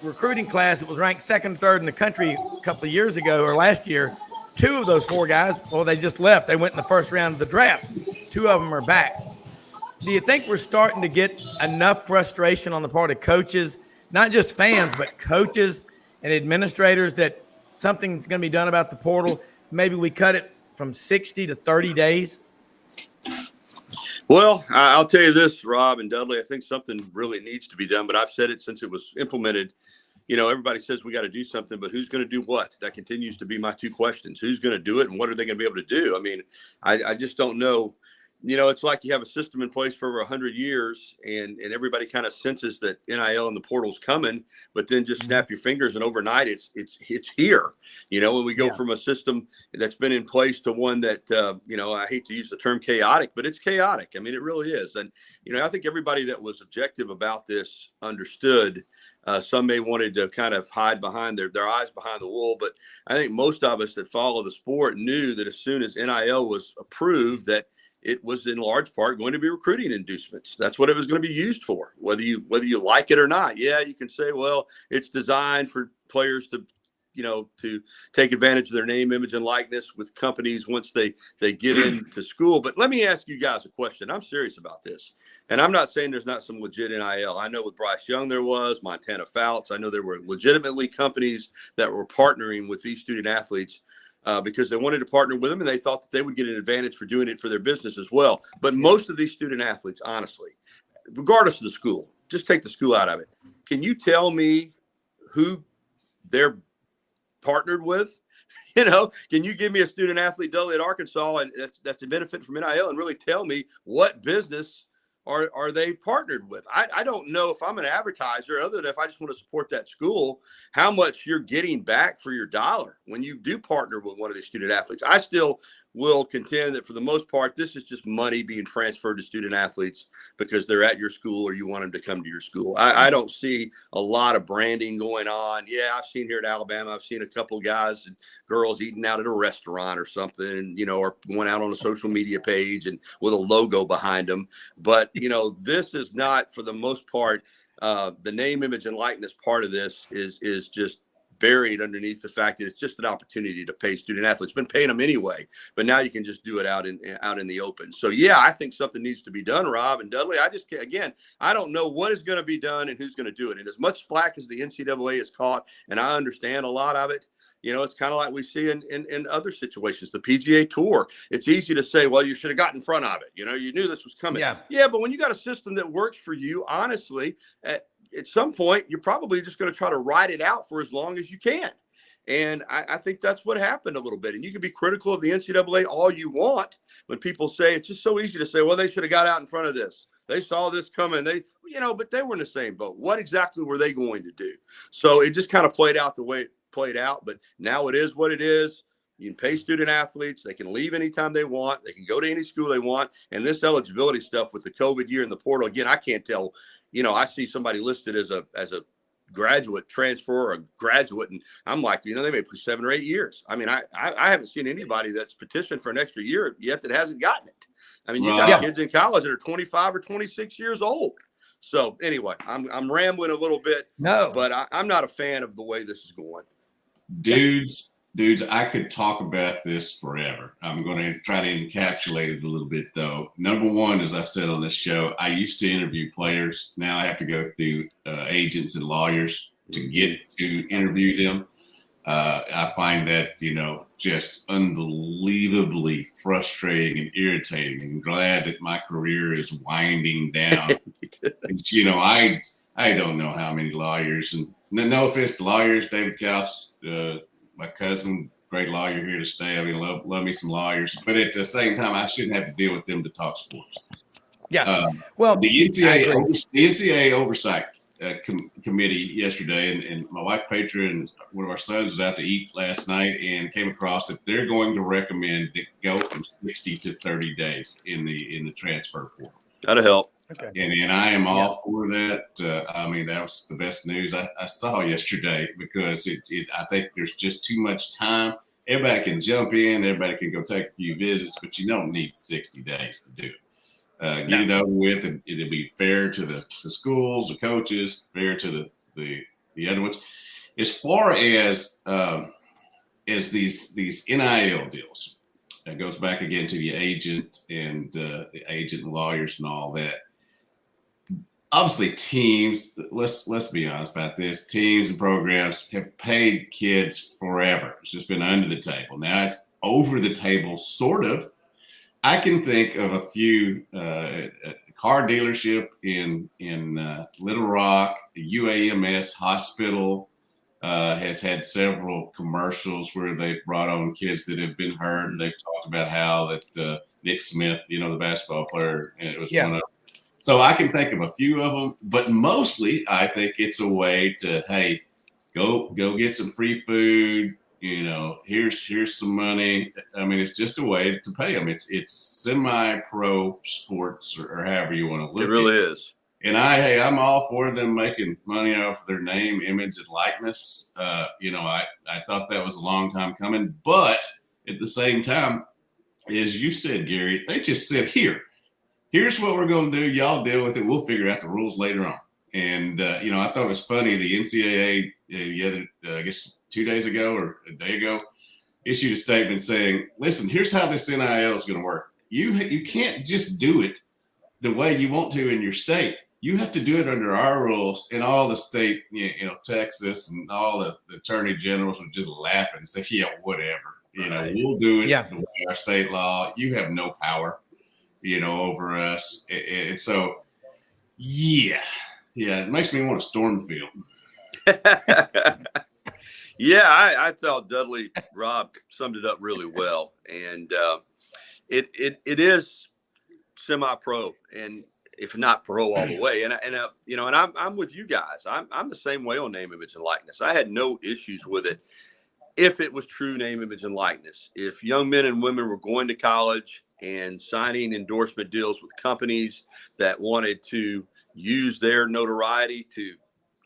recruiting class that was ranked second, third in the country a couple of years ago or last year. 2 of those 4 guys, well, they just left. They went in the first round of the draft. 2 of them are back. Do you think we're starting to get enough frustration on the part of coaches, not just fans, but coaches and administrators, that something's going to be done about the portal? Maybe we cut it from 60 to 30 days?
Well, I'll tell you this, Rob and Dudley, I think something really needs to be done, but I've said it since it was implemented. Everybody says we got to do something, but who's going to do what? That continues to be my 2 questions. Who's going to do it, and what are they going to be able to do? I mean, I just don't know. It's like you have a system in place for over 100 years, and everybody kind of senses that NIL and the portal's coming, but then just snap your fingers and overnight it's here. When we go from a system that's been in place to one that, I hate to use the term chaotic, but it's chaotic. I mean, it really is. And, I think everybody that was objective about this understood. Some may wanted to kind of hide behind their eyes behind the wool, but I think most of us that follow the sport knew that as soon as NIL was approved, that it was in large part going to be recruiting inducements. That's what it was going to be used for, whether you like it or not. Yeah, you can say, well, it's designed for players to take advantage of their name, image, and likeness with companies once they get into school. But let me ask you guys a question. I'm serious about this. And I'm not saying there's not some legit NIL. I know with Bryce Young there was, Montana Fouts. I know there were legitimately companies that were partnering with these student athletes because they wanted to partner with them, and they thought that they would get an advantage for doing it for their business as well. But most of these student athletes, honestly, regardless of the school, just take the school out of it. Can you tell me who they're partnered with? Can you give me a student athlete, Dudley, at Arkansas, and that's a benefit from NIL, and really tell me what business are they partnered with? I don't know if I'm an advertiser, other than if I just want to support that school, how much you're getting back for your dollar when you do partner with one of these student athletes. I still will contend that for the most part, this is just money being transferred to student athletes because they're at your school or you want them to come to your school. I don't see a lot of branding going on. Yeah, I've seen here at Alabama, I've seen a couple of guys and girls eating out at a restaurant or something, or going out on a social media page and with a logo behind them. But, this is not, for the most part, the name, image, and likeness part of this is just buried underneath the fact that it's just an opportunity to pay student athletes. Been paying them anyway, but now you can just do it out in the open. So yeah, I think something needs to be done, Rob and Dudley. I don't know what is going to be done and who's going to do it. And as much flack as the NCAA has caught, and I understand a lot of it, It's kind of like we see in other situations, the PGA Tour. It's easy to say, well, you should have got in front of it. You knew this was coming. Yeah, but when you got a system that works for you, honestly, at some point, you're probably just going to try to ride it out for as long as you can. And I think that's what happened a little bit. And you can be critical of the NCAA all you want when people say it's just so easy to say, well, they should have got out in front of this. They saw this coming. But they were in the same boat. What exactly were they going to do? So it just kind of played out the way it played out. But now it is what it is. You can pay student athletes. They can leave anytime they want. They can go to any school they want. And this eligibility stuff with the COVID year and the portal, again, I can't tell. I see somebody listed as a graduate transfer or a graduate, and I'm like, they may play 7 or 8 years. I mean, I haven't seen anybody that's petitioned for an extra year yet that hasn't gotten it. I mean, you got kids in college that are 25 or 26 years old. So anyway, I'm rambling a little bit. No, but I'm not a fan of the way this is going.
Dudes, I could talk about this forever. I'm going to try to encapsulate it a little bit, though. Number one, as I've said on this show, I used to interview players. Now I have to go through agents and lawyers to get to interview them. I find that, just unbelievably frustrating and irritating, and glad that my career is winding down. I don't know how many lawyers, and no offense to lawyers, David Couch, my cousin, great lawyer here to stay. I mean, love me some lawyers, but at the same time, I shouldn't have to deal with them to talk sports.
Yeah.
The NCAA oversight committee yesterday, and my wife Petra and one of our sons was out to eat last night and came across that they're going to recommend that go from 60 to 30 days in the transfer portal.
That'll help.
Okay. And I am all for that. I mean, that was the best news I saw yesterday, because I think there's just too much time. Everybody can jump in, everybody can go take a few visits, but you don't need 60 days to do it. Get it over with, and it'll be fair to the schools, the coaches, fair to the other ones. As far as these NIL deals, that goes back again to the agent and lawyers and all that. Obviously, teams, let's be honest about this, teams and programs have paid kids forever. It's just been under the table. Now it's over the table, sort of. I can think of a few car dealership in Little Rock, the UAMS hospital has had several commercials where they've brought on kids that have been hurt, and they've talked about how that Nick Smith, the basketball player, it was one of them. So I can think of a few of them, but mostly I think it's a way to, hey, go get some free food. Here's some money. I mean, it's just a way to pay them. It's semi-pro sports, or however you want to look at it. It really
is.
And I'm all for them making money off their name, image, and likeness. I thought that was a long time coming, but at the same time, as you said, Gary, they just said, here's what we're going to do. Y'all deal with it. We'll figure out the rules later on. And, I thought it was funny. The NCAA, I guess 2 days ago or a day ago, issued a statement saying, listen, here's how this NIL is going to work. You can't just do it the way you want to in your state. You have to do it under our rules. And all the state, Texas and all the attorney generals were just laughing and say, yeah, whatever. We'll do it the way our state law. You have no power, over us. And so, yeah, it makes me want to storm the field.
Yeah, I thought Dudley, Rob, summed it up really well. And it is semi-pro, and if not pro all the way. And I'm with you guys. I'm the same way on name, image, and likeness. I had no issues with it if it was true name, image, and likeness. If young men and women were going to college and signing endorsement deals with companies that wanted to use their notoriety to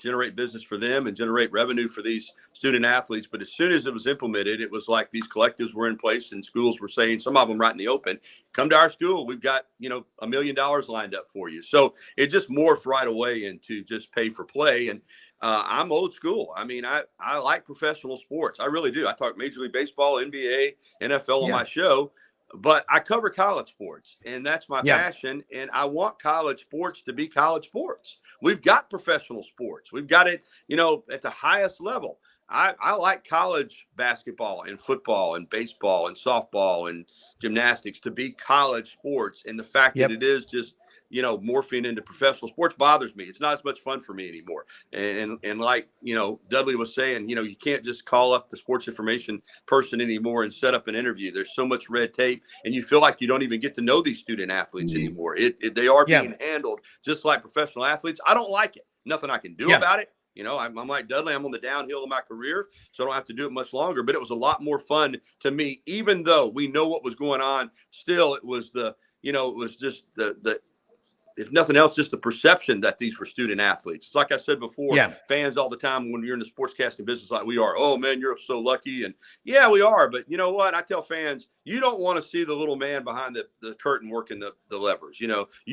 generate business for them and generate revenue for these student athletes. But as soon as it was implemented, it was like these collectives were in place, and schools were saying, some of them right in the open, come to our school. We've got, $1 million lined up for you. So it just morphed right away into just pay for play. And I'm old school. I mean, I like professional sports. I really do. I talk Major League Baseball, NBA, NFL on my show. But I cover college sports, and that's my passion. And I want college sports to be college sports. We've got professional sports. We've got it, at the highest level. I like college basketball and football and baseball and softball and gymnastics to be college sports. And the fact that it is just, morphing into professional sports bothers me. It's not as much fun for me anymore. And like, Dudley was saying, you can't just call up the sports information person anymore and set up an interview. There's so much red tape, and you feel like you don't even get to know these student athletes anymore. They are being handled just like professional athletes. I don't like it. Nothing I can do about it. I'm like Dudley. I'm on the downhill of my career, so I don't have to do it much longer. But it was a lot more fun to me, even though we know what was going on. Still, it was it was just the if nothing else, just the perception that these were student athletes. It's like I said before, fans all the time when you're in the sportscasting business like we are, oh, man, you're so lucky. And, yeah, we are. But you know what? I tell fans, you don't want to see the little man behind the curtain working the levers. You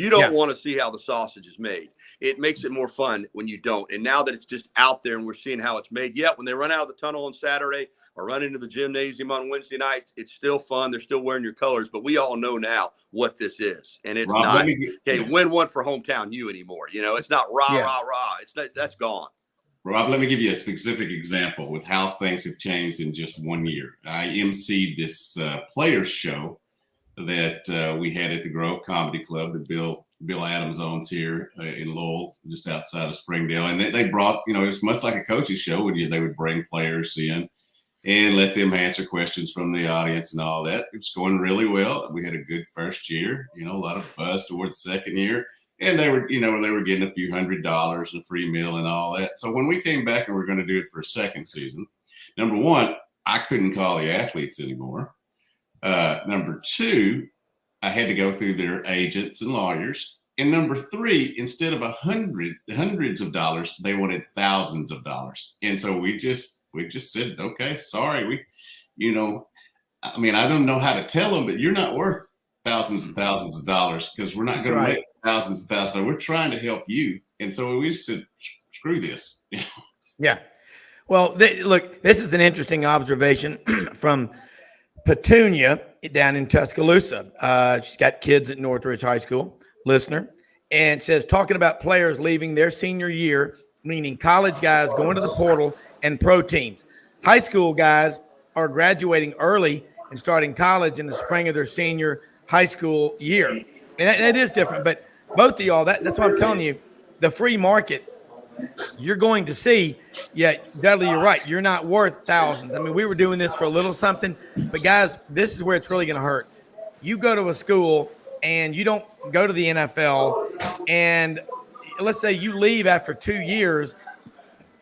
don't want to see how the sausage is made. It makes it more fun when you don't. And now that it's just out there and we're seeing how it's made, when they run out of the tunnel on Saturday or run into the gymnasium on Wednesday nights, it's still fun. They're still wearing your colors. But we all know now what this is. And it's not, win one for hometown you anymore. It's not rah, rah, rah. It's not, that's gone.
Rob, let me give you a specific example with how things have changed in just 1 year. I emceed this players show that we had at the Grove Comedy Club that Bill Adams owns here in Lowell, just outside of Springdale. And they brought, it was much like a coach's show where they would bring players in and let them answer questions from the audience and all that. It was going really well. We had a good first year, a lot of buzz towards the second year. And they were getting a few $100s and a free meal and all that. So when we came back and we were going to do it for a second season, number one, I couldn't call the athletes anymore. Number two, I had to go through their agents and lawyers. And number three, instead of hundreds of dollars, they wanted thousands of dollars. And so we just said, okay, sorry. I don't know how to tell them, but you're not worth thousands and thousands of dollars because we're not going to make thousands and thousands of dollars. We're trying to help you. And so we said, screw this.
Yeah. Well, look, this is an interesting observation from Petunia down in Tuscaloosa. She's got kids at Northridge High School, listener, and says, talking about players leaving their senior year, meaning college guys going to the portal and pro teams. High school guys are graduating early and starting college in the spring of their senior high school year. And that is different, but both of y'all, that's what I'm telling you, the free market, you're going to see, Dudley, you're right. You're not worth thousands. I mean, we were doing this for a little something, but guys, this is where it's really going to hurt. You go to a school and you don't go to the NFL, and let's say you leave after 2 years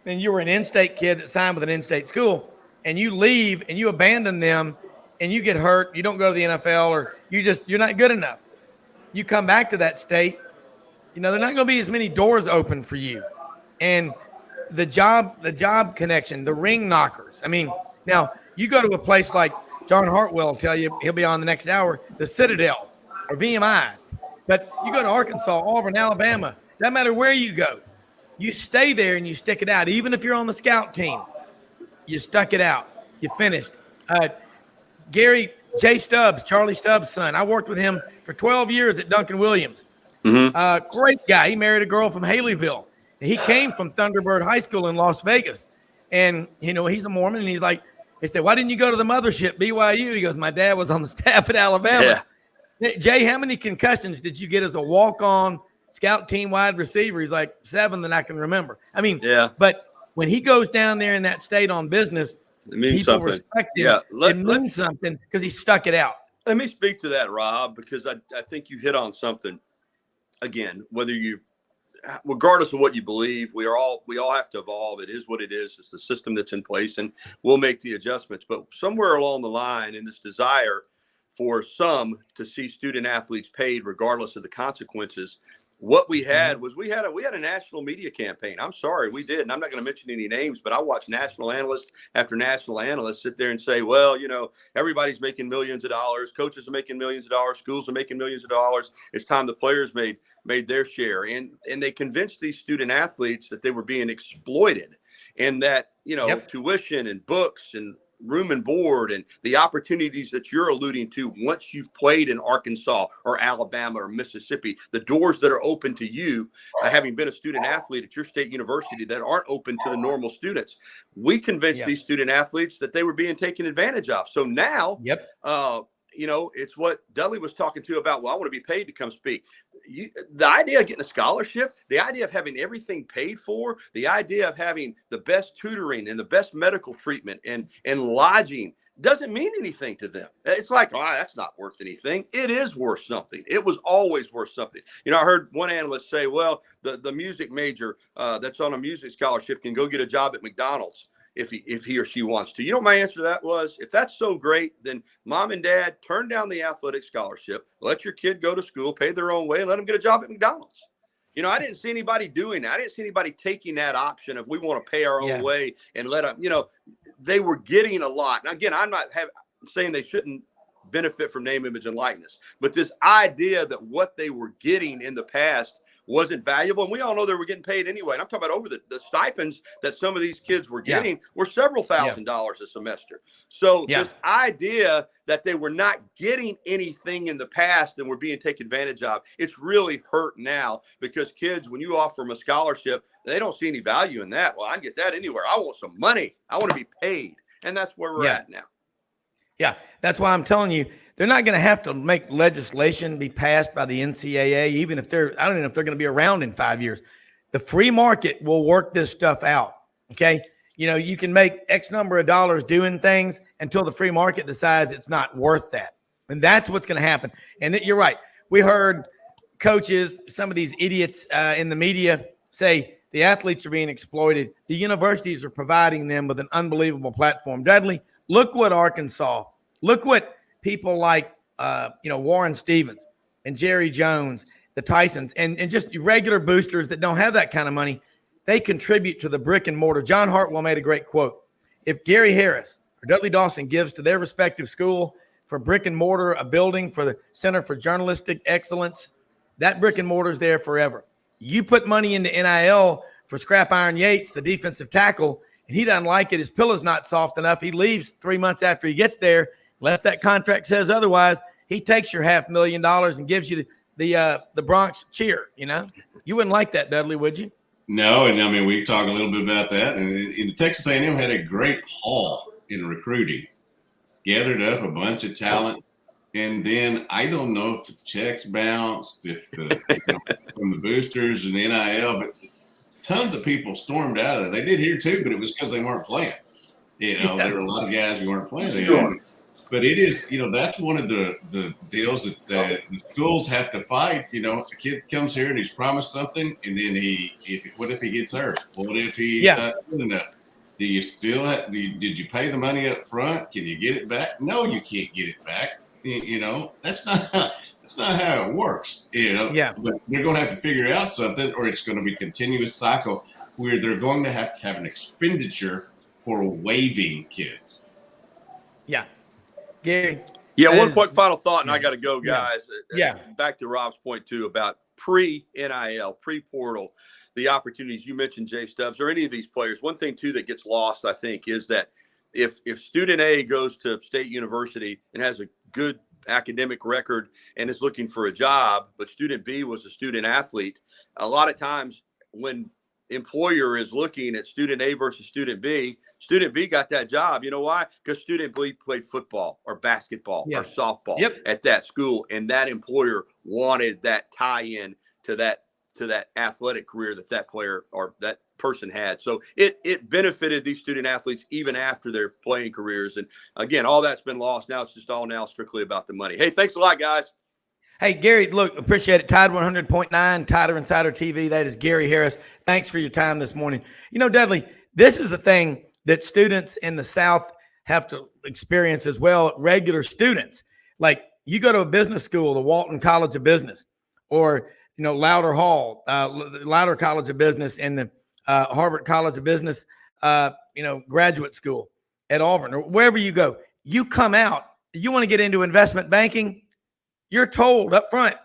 and you were an in-state kid that signed with an in-state school, and you leave and you abandon them and you get hurt, you don't go to the NFL, or you're not good enough. You come back to that state, there are not going to be as many doors open for you. And the job connection, the ring knockers. I mean, now you go to a place like John Hartwell will tell you, he'll be on the next hour, the Citadel or VMI. But you go to Arkansas, Auburn, Alabama, doesn't matter where you go. You stay there and you stick it out. Even if you're on the scout team, you stuck it out. You finished. Gary J. Stubbs, Charlie Stubbs' son. I worked with him for 12 years at Duncan Williams. Great guy. He married a girl from Haleyville. He came from Thunderbird High School in Las Vegas. And, he's a Mormon. And he's like, they said, why didn't you go to the mothership, BYU? He goes, my dad was on the staff at Alabama. Yeah. Jay, how many concussions did you get as a walk-on scout team wide receiver? He's like, 7 that I can remember. I mean, but when he goes down there in that state on business,
it means
people
something.
Respect him. It means something because he stuck it out.
Let me speak to that, Rob, because I think you hit on something. Again, regardless of what you believe, we all have to evolve. It is what it is. It's the system that's in place, and we'll make the adjustments. But somewhere along the line, in this desire for some to see student athletes paid regardless of the consequences, what we had was we had a national media campaign. I'm sorry, we did. And I'm not going to mention any names, but I watched national analyst after national analyst sit there and say, well, everybody's making millions of dollars. Coaches are making millions of dollars. Schools are making millions of dollars. It's time the players made their share. And they convinced these student athletes that they were being exploited, and that, tuition and books and room and board and the opportunities that you're alluding to once you've played in Arkansas or Alabama or Mississippi, the doors that are open to you, having been a student athlete at your state university that aren't open to the normal students. We convinced these student athletes that they were being taken advantage of. So now, it's what Dudley was talking to about, well, I want to be paid to come speak. The idea of getting a scholarship, the idea of having everything paid for, the idea of having the best tutoring and the best medical treatment and lodging doesn't mean anything to them. It's like, that's not worth anything. It is worth something. It was always worth something. I heard one analyst say, well, the music major that's on a music scholarship can go get a job at McDonald's if he or she wants to. You know what my answer to that was? If that's so great, then mom and dad turn down the athletic scholarship, let your kid go to school, pay their own way, and let them get a job at McDonald's. I didn't see anybody doing that. I didn't see anybody taking that option if we want to pay our own way and let them, they were getting a lot. Now, again, I'm not saying they shouldn't benefit from name, image, and likeness, but this idea that what they were getting in the past wasn't valuable. And we all know they were getting paid anyway. And I'm talking about over the stipends that some of these kids were getting were several $1,000s a semester. So this idea that they were not getting anything in the past and were being taken advantage of, it's really hurt now because kids, when you offer them a scholarship, they don't see any value in that. Well, I can get that anywhere. I want some money. I want to be paid. And that's where we're at now.
Yeah, that's why I'm telling you, they're not going to have to make legislation be passed by the NCAA, even if I don't know if they're going to be around in 5 years. The free market will work this stuff out. Okay. You can make X number of dollars doing things until the free market decides it's not worth that. And that's what's going to happen. And you're right. We heard coaches, some of these idiots in the media say the athletes are being exploited. The universities are providing them with an unbelievable platform. Dudley, look what Arkansas, look what people like, Warren Stevens and Jerry Jones, the Tysons, and just regular boosters that don't have that kind of money, they contribute to the brick and mortar. John Hartwell made a great quote. If Gary Harris or Dudley Dawson gives to their respective school for brick and mortar, a building for the Center for Journalistic Excellence, that brick and mortar is there forever. You put money into NIL for Scrap Iron Yates, the defensive tackle, and he doesn't like it. His pillow's not soft enough. He leaves 3 months after he gets there. Unless that contract says otherwise, he takes your $500,000 and gives you the Bronx cheer. You wouldn't like that, Dudley, would you?
No, and we talk a little bit about that. And Texas A&M had a great haul in recruiting, gathered up a bunch of talent, and then I don't know if the checks bounced, if from the boosters and NIL, but tons of people stormed out of it. They did here too, but it was because they weren't playing. There were a lot of guys who weren't playing. But it is, that's one of the deals that the schools have to fight. A kid comes here and he's promised something, and then what if he gets hurt? What if he's not good enough? Do you still did you pay the money up front? Can you get it back? No, you can't get it back. That's not how it works. But they're going to have to figure out something, or it's going to be a continuous cycle where they're going to have an expenditure for waiving kids.
Yeah. Gary.
Yeah, one quick final thought, and I got to go, guys.
Yeah.
Back to Rob's point, too, about pre-NIL, pre-portal, the opportunities. You mentioned Jay Stubbs or any of these players. One thing, too, that gets lost, I think, is that if student A goes to State University and has a good academic record and is looking for a job, but student B was a student athlete, a lot of times when employer is looking at student A versus student B got that job. You know why? Because student B played football or basketball or softball at that school, and that employer wanted that tie-in to that athletic career that player or that person had. So it benefited these student athletes even after their playing careers. And again, all that's been lost. Now it's just all now strictly about the money. Hey, thanks a lot, guys.
Hey, Gary, look, appreciate it. Tide 100.9, Tider Insider TV. That is Gary Harris. Thanks for your time this morning. Dudley, this is the thing that students in the South have to experience as well, regular students. Like you go to a business school, the Walton College of Business, or, Louder Hall, Louder College of Business, and the Harvard College of Business, graduate school at Auburn, or wherever you go. You come out, you want to get into investment banking, you're told up front,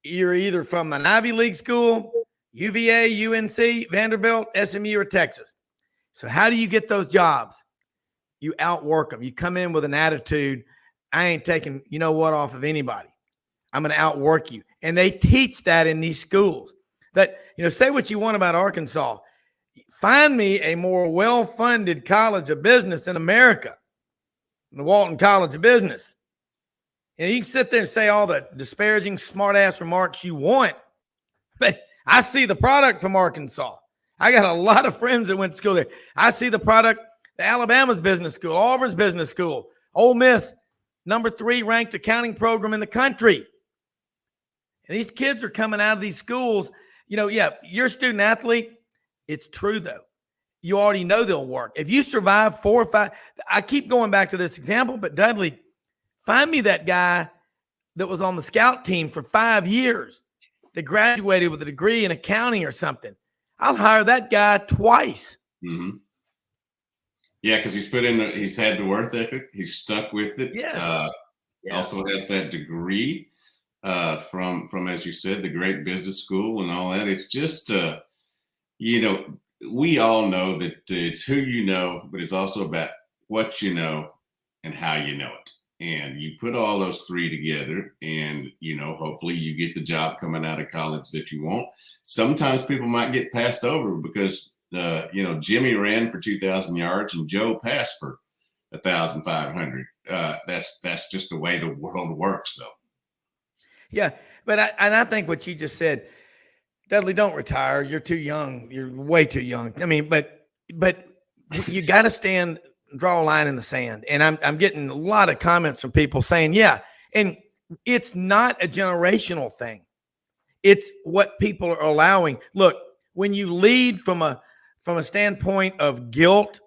you're either from an Ivy League school, UVA, UNC, Vanderbilt, SMU, or Texas. So how do you get those jobs? you outwork them. You come in with an attitude, I ain't taking, you know what, off of anybody. I'm going to outwork you. And they teach that in these schools. That, say what you want about Arkansas. Find me a more well-funded college of business in America than the Walton College of Business. And you can sit there and say all the disparaging, smart-ass remarks you want, but I see the product from Arkansas. I got a lot of friends that went to school there. I see the product, the Alabama's business school, Auburn's business school, Ole Miss, number 3 ranked accounting program in the country. And these kids are coming out of these schools. You're a student athlete. It's true, though. You already know they'll work. If you survive 4 or 5, I keep going back to this example, but Dudley, find me that guy that was on the scout team for 5 years that graduated with a degree in accounting or something. I'll hire that guy twice.
Mm-hmm. Yeah, because he's had the work ethic. He's stuck with it.
Yes.
Also has that degree from, as you said, the great business school and all that. It's just, we all know that it's who you know, but it's also about what you know and how you know it. And you put all those 3 together and, hopefully you get the job coming out of college that you want. Sometimes people might get passed over because, Jimmy ran for 2,000 yards and Joe passed for 1,500. That's just the way the world works, though.
Yeah, but I think what you just said, Dudley, don't retire. You're too young. You're way too young. I mean, but you got to draw a line in the sand. And I'm getting a lot of comments from people saying, yeah, and it's not a generational thing. It's what people are allowing. Look, when you lead from a standpoint of guilt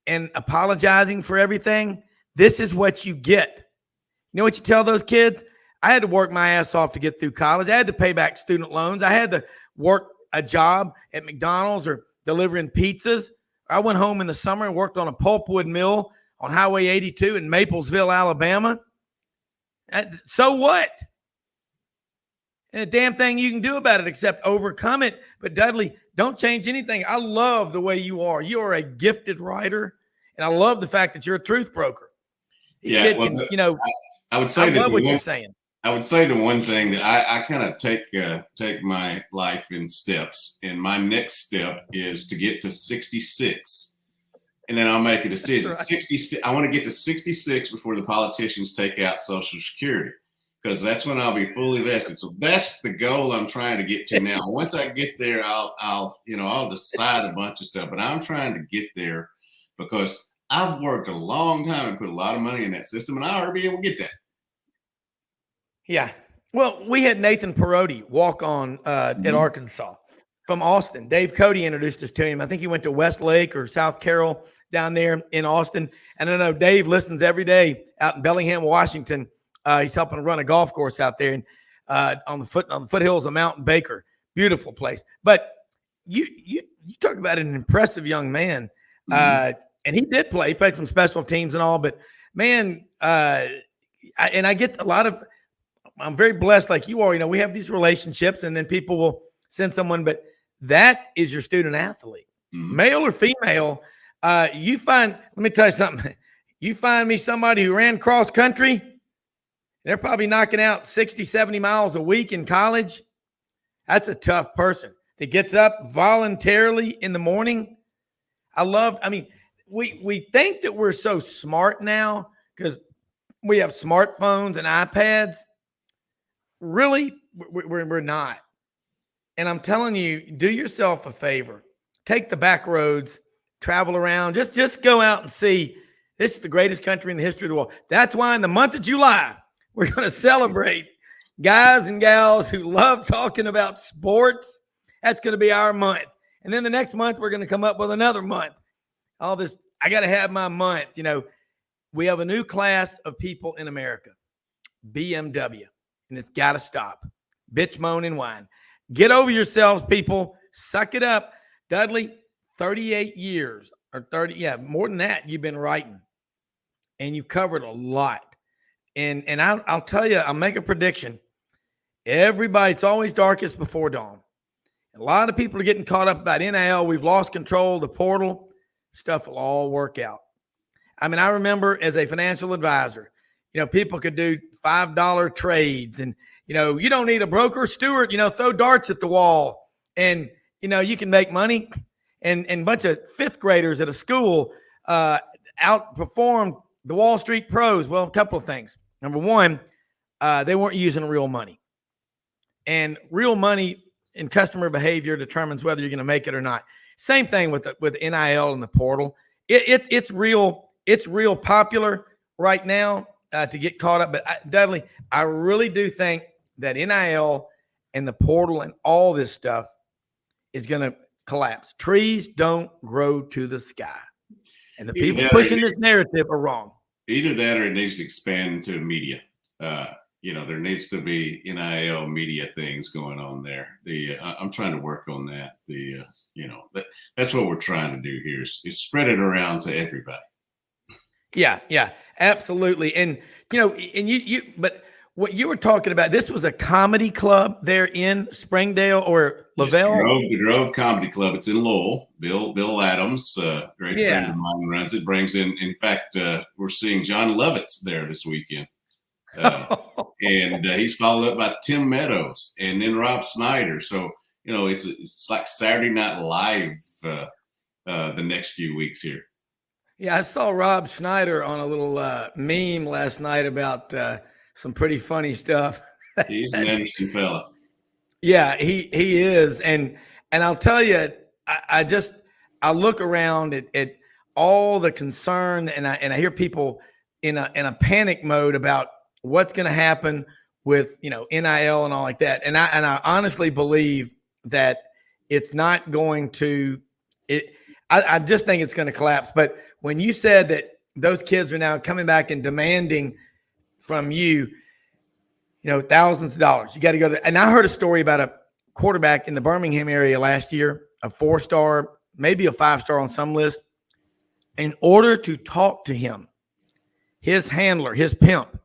and apologizing for everything, this is what you get. You know what you tell those kids? I had to work my ass off to get through college. I had to pay back student loans. I had to work a job at McDonald's or delivering pizzas. I went home in the summer and worked on a pulpwood mill on Highway 82 in Maplesville, Alabama. So what? And a damn thing you can do about it except overcome it. But Dudley, don't change anything. I love the way you are. You are a gifted writer, and I love the fact that you're a truth broker.
Yeah, I would say
I love what you're saying.
I would say the one thing that I kind of take my life in steps, and my next step is to get to 66, and then I'll make a decision. Right. 66. I want to get to 66 before the politicians take out Social Security, because that's when I'll be fully vested. So that's the goal I'm trying to get to now. Once I get there, I'll decide a bunch of stuff, but I'm trying to get there because I've worked a long time and put a lot of money in that system, and I ought to be able to get that.
Yeah. Well, we had Nathan Perotti walk on at Arkansas from Austin. Dave Cody introduced us to him. I think he went to Westlake or South Carroll down there in Austin. And I know Dave listens every day out in Bellingham, Washington. He's helping run a golf course out there and on the foothills of Mountain Baker. Beautiful place. But you talk about an impressive young man. And he did play. He played some special teams and all. But, man, I get a lot of – I'm very blessed like you are. We have these relationships and then people will send someone, but that is your student athlete, male or female. Let me tell you something. You find me somebody who ran cross country, they're probably knocking out 60, 70 miles a week in college. That's a tough person that gets up voluntarily in the morning. We think that we're so smart now because we have smartphones and iPads. Really, we're not. And I'm telling you, do yourself a favor. Take the back roads, travel around. Just go out and see. This is the greatest country in the history of the world. That's why in the month of July, we're going to celebrate guys and gals who love talking about sports. That's going to be our month. And then the next month, we're going to come up with another month. All this, I got to have my month. We have a new class of people in America, BMW. And it's got to stop. Bitch, moan, and whine. Get over yourselves, people. Suck it up. Dudley, 38 years or 30, more than that, you've been writing. And you've covered a lot. And I'll tell you, I'll make a prediction. It's always darkest before dawn. A lot of people are getting caught up about NIL. We've lost control, the portal. Stuff will all work out. I mean, I remember as a financial advisor, people could do $5 trades, and, you don't need a broker, Stewart, throw darts at the wall, and, you can make money. And a bunch of fifth graders at a school outperformed the Wall Street pros. Well, a couple of things. Number one, they weren't using real money. And real money and customer behavior determines whether you're going to make it or not. Same thing with NIL and the portal. It's real popular right now to get caught up. But Dudley, I really do think that NIL and the portal and all this stuff is going to collapse. Trees don't grow to the sky. And the people pushing this narrative are wrong.
Either that or it needs to expand to media. There needs to be NIL media things going on there. I'm trying to work on that. That's what we're trying to do here is spread it around to everybody.
Yeah, absolutely. And but what you were talking about, this was a comedy club there in Springdale or Lavelle?
Yes, the Grove Comedy Club. It's in Lowell. Bill Adams, great friend of mine, runs it. Brings in fact, we're seeing John Lovitz there this weekend. And he's followed up by Tim Meadows and then Rob Snyder. So, it's like Saturday Night Live the next few weeks here.
Yeah, I saw Rob Schneider on a little meme last night about some pretty funny stuff.
He's an interesting fella.
Yeah, he is. And I'll tell you, I look around at all the concern and I hear people in a panic mode about what's going to happen with, NIL and all like that. And I honestly believe that it's not going to, I just think it's going to collapse. But when you said that those kids are now coming back and demanding from you, thousands of dollars, you got to go to, and I heard a story about a quarterback in the Birmingham area last year, a 4-star, maybe a 5-star on some list. In order to talk to him, his handler, his pimp,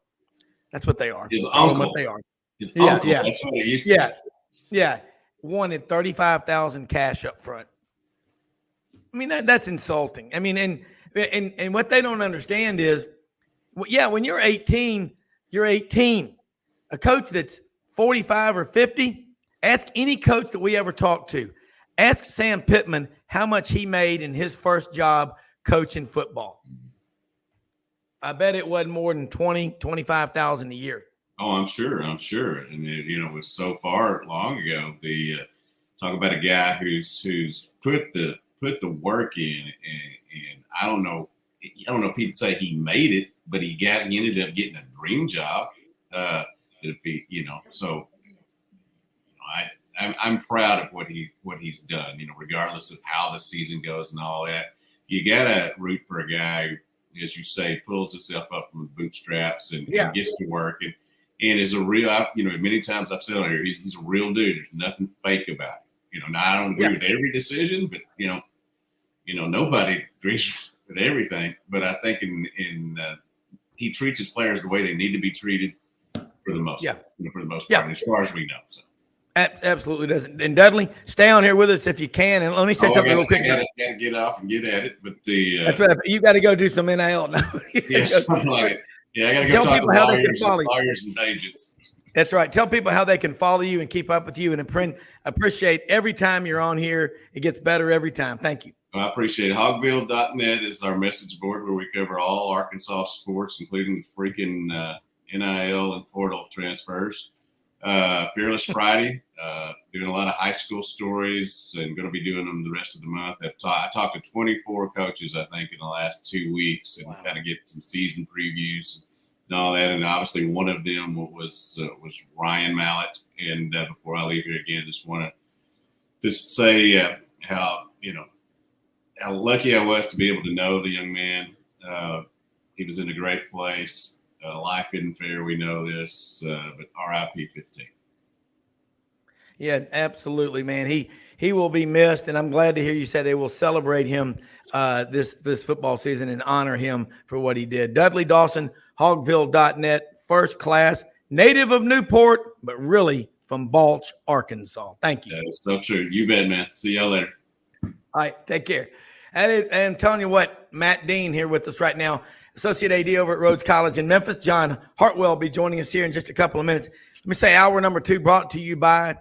that's what they are.
His uncle.
What they are.
His uncle.
Yeah.
That's what it used to be.
Yeah. Wanted $35,000 cash up front. I mean, that's insulting. I mean, and what they don't understand is, when you're 18, you're 18. A coach that's 45 or 50, ask any coach that we ever talked to. Ask Sam Pittman how much he made in his first job coaching football. I bet it wasn't more than $25,000 a year.
Oh, I'm sure. And it was so far long ago. Talk about a guy who's put the work in, and I don't know if he'd say he made it, but he ended up getting a dream job. I'm proud of what he's done. Regardless of how the season goes and all that, you gotta root for a guy who, as you say, pulls himself up from the bootstraps and gets to work and is a real. Many times I've said on here, he's a real dude. There's nothing fake about it. Now I don't agree with every decision, but nobody agrees with everything. But I think he treats his players the way they need to be treated for the most. For the most part, as far as we know. So.
Absolutely doesn't. And Dudley, stay on here with us if you can. And let me say something real quick.
I gotta get off and get at it, but
that's right. You got to go do some NIL now.
Something like it. Yeah, I got to go talk to lawyers and agents.
That's right. Tell people how they can follow you and keep up with you. And appreciate every time you're on here. It gets better every time. Thank you.
Well, I appreciate it. Hogville.net is our message board where we cover all Arkansas sports, including the freaking NIL and portal transfers. Fearless Friday, doing a lot of high school stories and going to be doing them the rest of the month. I talked to 24 coaches, I think, in the last 2 weeks and kind of get some season previews and all that. And obviously one of them was Ryan Mallett. And before I leave here again, just want to say how lucky I was to be able to know the young man. He was in a great place. Life isn't fair. We know this, but RIP 15.
Yeah, absolutely, man. He will be missed, and I'm glad to hear you say they will celebrate him this football season and honor him for what he did. Dudley Dawson, Hogville.net, first class, native of Newport, but really from Balch, Arkansas. Thank you.
That is so true. You bet, man. See y'all later.
All right, take care. And I'm telling you what, Matt Dean here with us right now, Associate AD over at Rhodes College in Memphis. John Hartwell will be joining us here in just a couple of minutes. Let me say hour number 2 brought to you by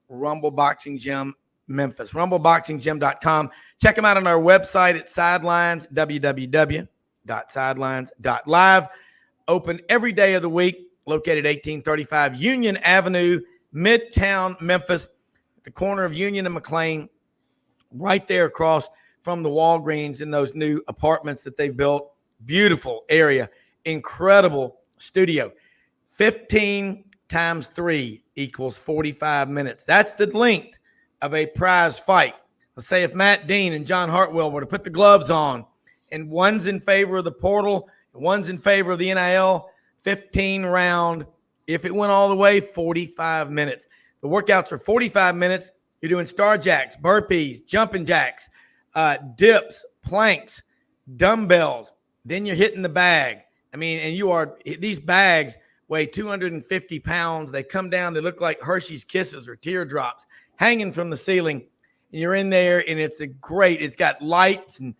Rumble Boxing Gym Memphis, rumbleboxinggym.com. Check them out on our website at Sidelines, www.sidelines.live. Open every day of the week, located 1835 Union Avenue, Midtown Memphis, at the corner of Union and McLean, right there across from the Walgreens in those new apartments that they've built. Beautiful area, incredible studio. 15 times 3 equals 45 minutes. That's the length of a prize fight. Let's say if Matt Dean and John Hartwell were to put the gloves on, and one's in favor of the portal, and one's in favor of the NIL, 15 round. If it went all the way, 45 minutes. The workouts are 45 minutes. You're doing star jacks, burpees, jumping jacks, dips, planks, dumbbells. Then you're hitting the bag. I mean, and these bags weigh 250 pounds. They come down. They look like Hershey's Kisses or teardrops hanging from the ceiling. And you're in there, and it's got lights, and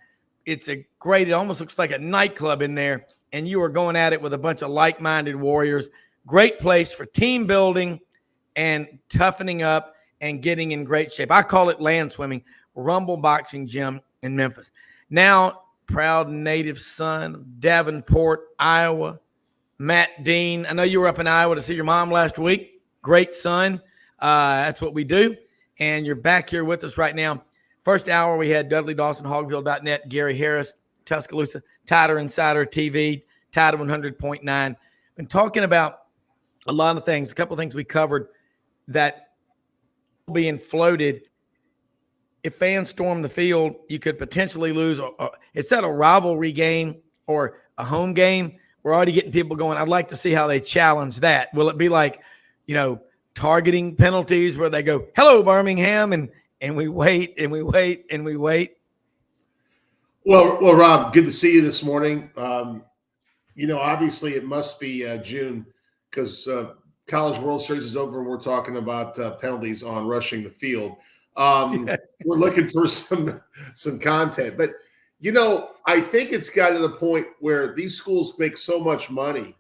it almost looks like a nightclub in there. And you are going at it with a bunch of like-minded warriors. Great place for team building and toughening up and getting in great shape. I call it land swimming. Rumble Boxing Gym in Memphis. Now, proud native son of Davenport, Iowa, Matt Dean. I know you were up in Iowa to see your mom last week. Great son. That's what we do. And you're back here with us right now. First hour, we had Dudley, Dawson, Hogville.net, Gary Harris, Tuscaloosa, Tider Insider TV, Tider 100.9. Been talking about a lot of things, a couple of things we covered that being floated. If fans storm the field, you could potentially lose. Instead of a rivalry game or a home game, we're already getting people going. I'd like to see how they challenge that. Will it be like, targeting penalties where they go, hello, Birmingham, and we wait and we wait and we wait?
Well, Rob, good to see you this morning. Obviously it must be June because College World Series is over and we're talking about penalties on rushing the field. We're looking for some content, but I think it's gotten to the point where these schools make so much money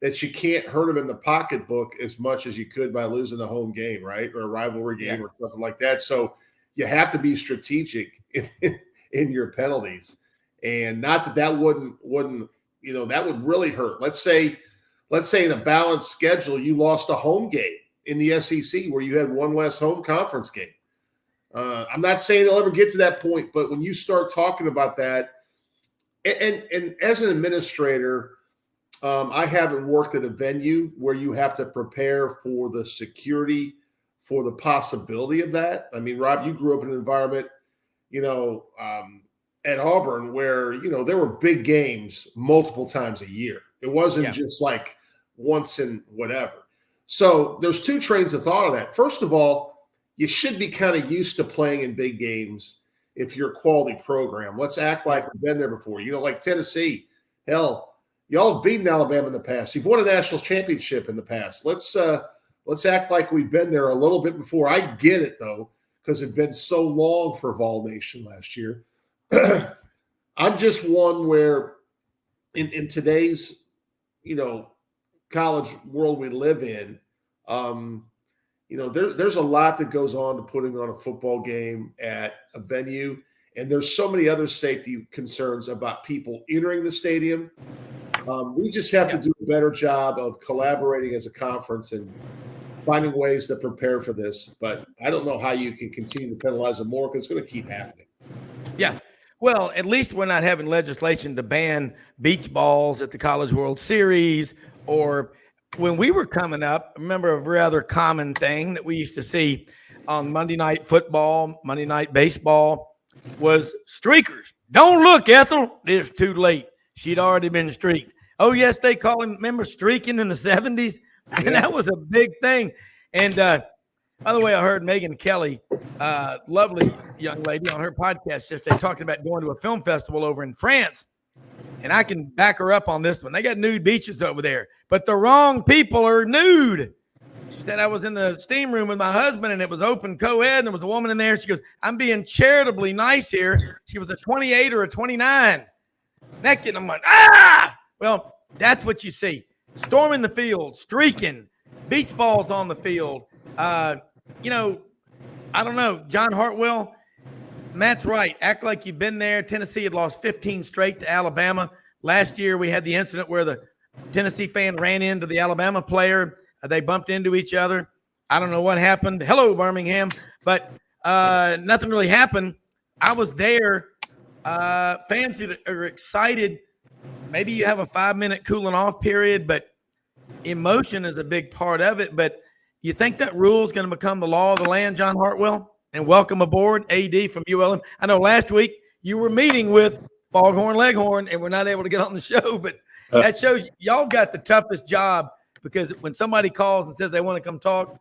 that you can't hurt them in the pocketbook as much as you could by losing a home game, right? Or a rivalry game or something like that. So you have to be strategic in your penalties, and not that wouldn't that would really hurt. Let's say in a balanced schedule, you lost a home game in the SEC where you had one less home conference game. I'm not saying they'll ever get to that point, but when you start talking about that, and as an administrator, I haven't worked at a venue where you have to prepare for the security, for the possibility of that. I mean, Rob, you grew up in an environment, at Auburn where, there were big games multiple times a year. It wasn't just like once in whatever. So there's two trains of thought on that. First of all, you should be kind of used to playing in big games if you're a quality program. Let's act like we've been there before. Like Tennessee, hell, y'all have beaten Alabama in the past. You've won a national championship in the past. Let's act like we've been there a little bit before. I get it, though, because it's been so long for Vol Nation last year. I'm just one where in today's, college world we live in, there's a lot that goes on to putting on a football game at a venue. And there's so many other safety concerns about people entering the stadium. We just have to do a better job of collaborating as a conference and finding ways to prepare for this. But I don't know how you can continue to penalize them more because it's going to keep happening. Yeah.
Well, at least we're not having legislation to ban beach balls at the College World Series, or when we were coming up, remember a rather common thing that we used to see on Monday Night Football, Monday Night Baseball was streakers. Don't look, Ethel. It's too late. She'd already been streaked. Oh, yes, they call him, remember streaking in the 70s? And that was a big thing. And by the way, I heard Megan Kelly, lovely young lady, on her podcast yesterday talking about going to a film festival over in France. And I can back her up on this one. They got nude beaches over there, but the wrong people are nude. She said, I was in the steam room with my husband and it was open co-ed and there was a woman in there. She goes, I'm being charitably nice here. She was a 28 or a 29 naked. And I'm like, ah! Well, that's what you see. Storming the field, streaking, beach balls on the field. You know, I don't know. John Hartwell, Matt's right. Act like you've been there. Tennessee had lost 15 straight to Alabama. Last year, we had the incident where the Tennessee fan ran into the Alabama player. They bumped into each other. I don't know what happened. Hello, Birmingham. But nothing really happened. I was there. Fans that are excited. Maybe you have a 5-minute cooling off period, but emotion is a big part of it. But you think that rule is going to become the law of the land, John Hartwell? And welcome aboard, AD from ULM. I know last week you were meeting with Foghorn Leghorn and we're not able to get on the show, but that shows y'all got the toughest job, because when somebody calls and says they want to come talk,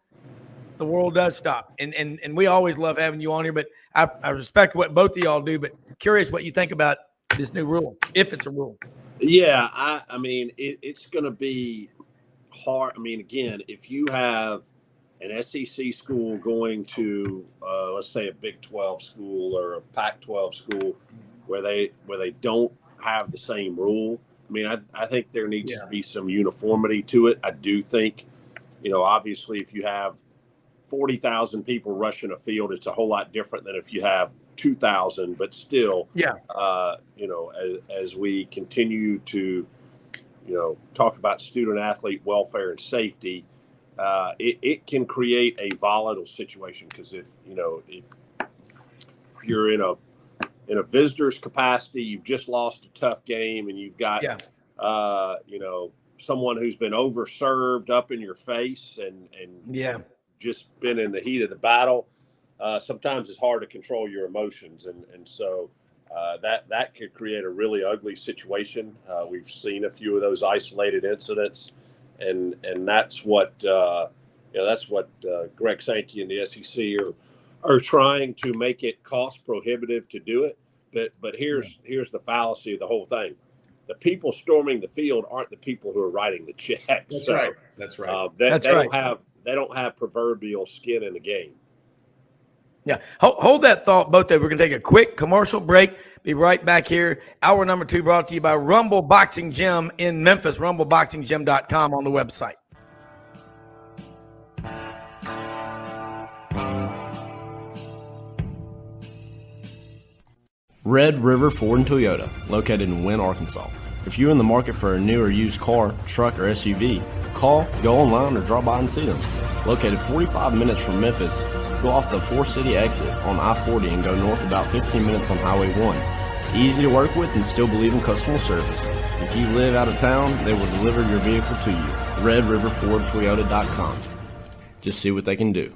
the world does stop. And we always love having you on here, but I respect what both of y'all do, but curious what you think about this new rule, if it's a rule.
Yeah, I mean, it's going to be hard. I mean, again, if you have an SEC school going to, let's say, a Big 12 school or a Pac-12 school where they don't have the same rule, I mean, I think there needs to be some uniformity to it. I do think, obviously, if you have 40,000 people rushing a field, it's a whole lot different than if you have 2,000. But still, as we continue to, talk about student athlete welfare and safety, it can create a volatile situation, because if you're in a visitor's capacity, you've just lost a tough game, and you've got someone who's been overserved up in your face and just been in the heat of the battle. Sometimes it's hard to control your emotions, and so that could create a really ugly situation. We've seen a few of those isolated incidents, and that's what Greg Sankey and the SEC are trying to make it cost prohibitive to do it. But here's the fallacy of the whole thing: the people storming the field aren't the people who are writing the checks.
That's right. That's right.
They don't have proverbial skin in the game.
Yeah. Hold that thought, both of you. We're going to take a quick commercial break. Be right back here. Hour number 2 brought to you by Rumble Boxing Gym in Memphis, rumbleboxinggym.com on the website.
Red River Ford and Toyota, located in Wynne, Arkansas. If you're in the market for a new or used car, truck, or SUV, call, go online, or drop by and see them. Located 45 minutes from Memphis, go off the 4-city exit on I-40 and go north about 15 minutes on Highway 1. Easy to work with and still believe in customer service. If you live out of town, they will deliver your vehicle to you. RedRiverFordToyota.com. Just see what they can do.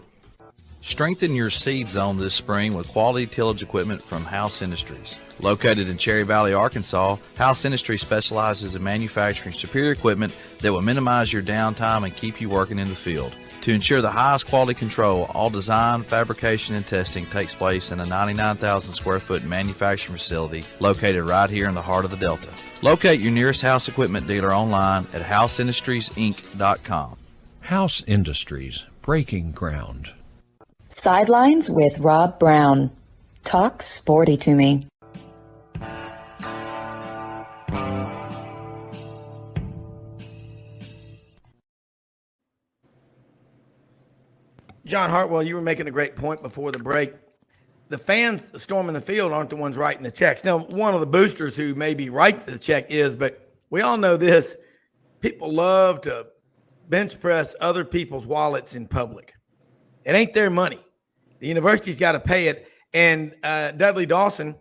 Strengthen your seed zone this spring with quality tillage equipment from House Industries. Located in Cherry Valley, Arkansas, House Industries specializes in manufacturing superior equipment that will minimize your downtime and keep you working in the field. To ensure the highest quality control, all design, fabrication, and testing takes place in a 99,000 square foot manufacturing facility located right here in the heart of the Delta. Locate your nearest House equipment dealer online at houseindustriesinc.com.
House Industries, breaking ground.
Sidelines with Rob Browne. Talk sporty to me.
John Hartwell, you were making a great point before the break. The fans storming the field aren't the ones writing the checks. Now, one of the boosters who maybe write the check is, but we all know this. People love to bench press other people's wallets in public. It ain't their money. The university's got to pay it. And Dudley Dawson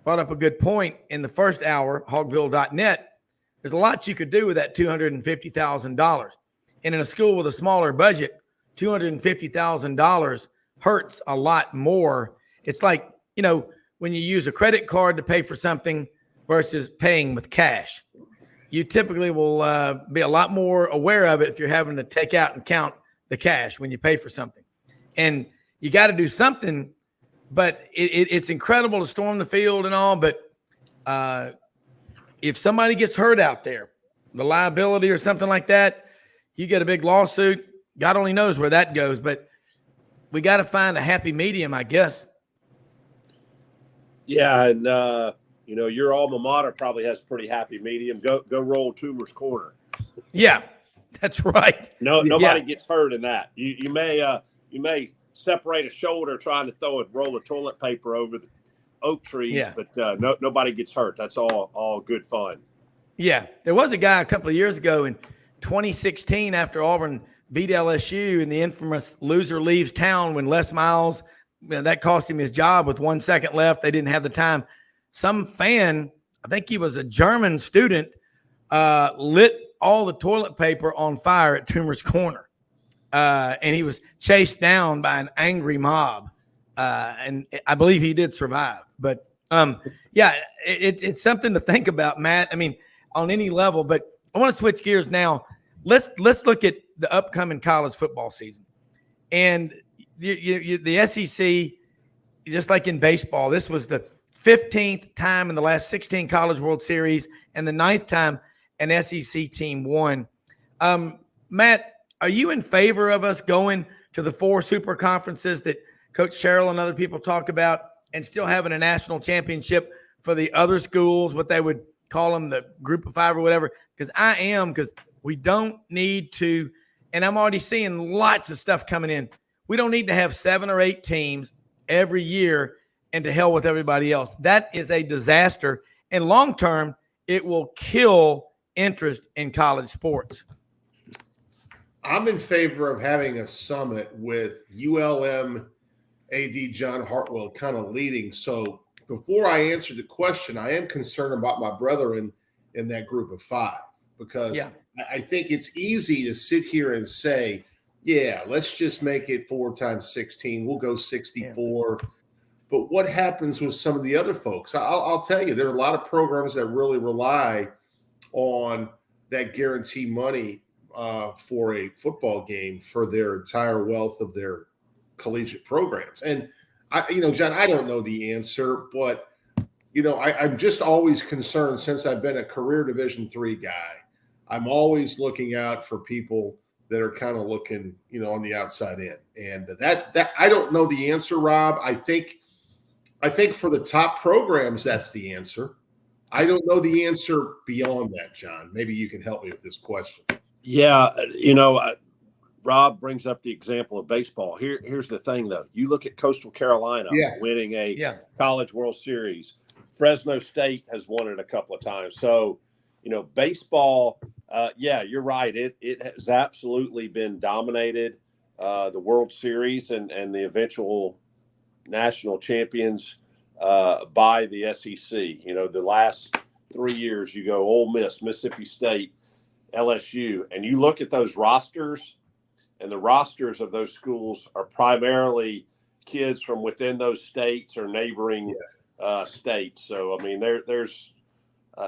brought up a good point in the first hour, hogville.net. There's a lot you could do with that $250,000. And in a school with a smaller budget, $250,000 hurts a lot more. It's like, when you use a credit card to pay for something versus paying with cash. You typically will be a lot more aware of it if you're having to take out and count the cash when you pay for something. And you got to do something, but it's incredible to storm the field and all. But if somebody gets hurt out there, the liability or something like that, you get a big lawsuit. God only knows where that goes, but we got to find a happy medium, I guess.
Yeah, and your alma mater probably has pretty happy medium. Go roll Toomer's corner.
Yeah, that's right.
Nobody gets hurt in that. You may separate a shoulder trying to throw a roll of toilet paper over the oak trees, but nobody gets hurt. That's all good fun. Yeah,
there was a guy a couple of years ago in 2016 after Auburn beat LSU in the infamous loser leaves town when Les Miles, that cost him his job with 1 second left. They didn't have the time. Some fan, I think he was a German student, lit all the toilet paper on fire at Toomer's corner. And he was chased down by an angry mob. And I believe he did survive. But it's something to think about, Matt. I mean, on any level. But I want to switch gears now. Let's look at the upcoming college football season. And the SEC, just like in baseball, this was the 15th time in the last 16 College World Series and the 9th time an SEC team won. Matt, are you in favor of us going to the 4 super conferences that Coach Sherrill and other people talk about and still having a national championship for the other schools, what they would call them, the group of 5 or whatever? Because we don't need to, and I'm already seeing lots of stuff coming in. We don't need to have 7 or 8 teams every year and to hell with everybody else. That is a disaster. And long term, it will kill interest in college sports.
I'm in favor of having a summit with ULM AD John Hartwell kind of leading. So before I answer the question, I am concerned about my brethren in that group of 5, because I think it's easy to sit here and say, let's just make it 4 times 16. We'll go 64. Yeah. But what happens with some of the other folks? I'll tell you, there are a lot of programs that really rely on that guarantee money for a football game for their entire wealth of their collegiate programs. And John, I don't know the answer, but I'm just always concerned, since I've been a career Division III guy. I'm always looking out for people that are kind of looking, on the outside in. And that I don't know the answer, Rob. I think for the top programs, that's the answer. I don't know the answer beyond that, John. Maybe you can help me with this question.
Yeah, Rob brings up the example of baseball. Here's the thing, though. You look at Coastal Carolina winning a College World Series. Fresno State has won it a couple of times. So, baseball, you're right. It has absolutely been dominated, the World Series and the eventual national champions by the SEC. The last 3 years, you go Ole Miss, Mississippi State, LSU, and you look at those rosters, and the rosters of those schools are primarily kids from within those states or neighboring states. So, I mean, there's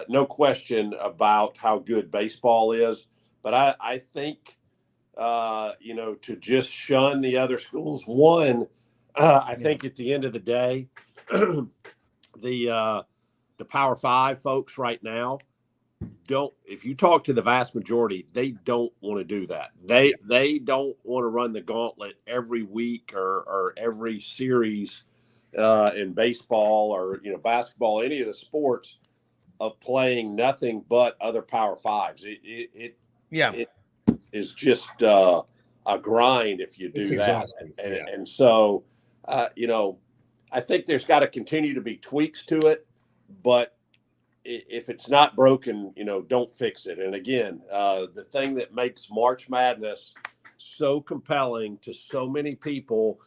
no question about how good baseball is. But I think, to just shun the other schools, I think at the end of the day, the Power 5 folks right now if you talk to the vast majority, they don't want to do that. They don't want to run the gauntlet every week or every series in baseball or basketball, any of the sports, of playing nothing but other Power 5s. It is just a grind if you do that. And so I think there's got to continue to be tweaks to it, but if it's not broken, don't fix it. And again, the thing that makes March Madness so compelling to so many people,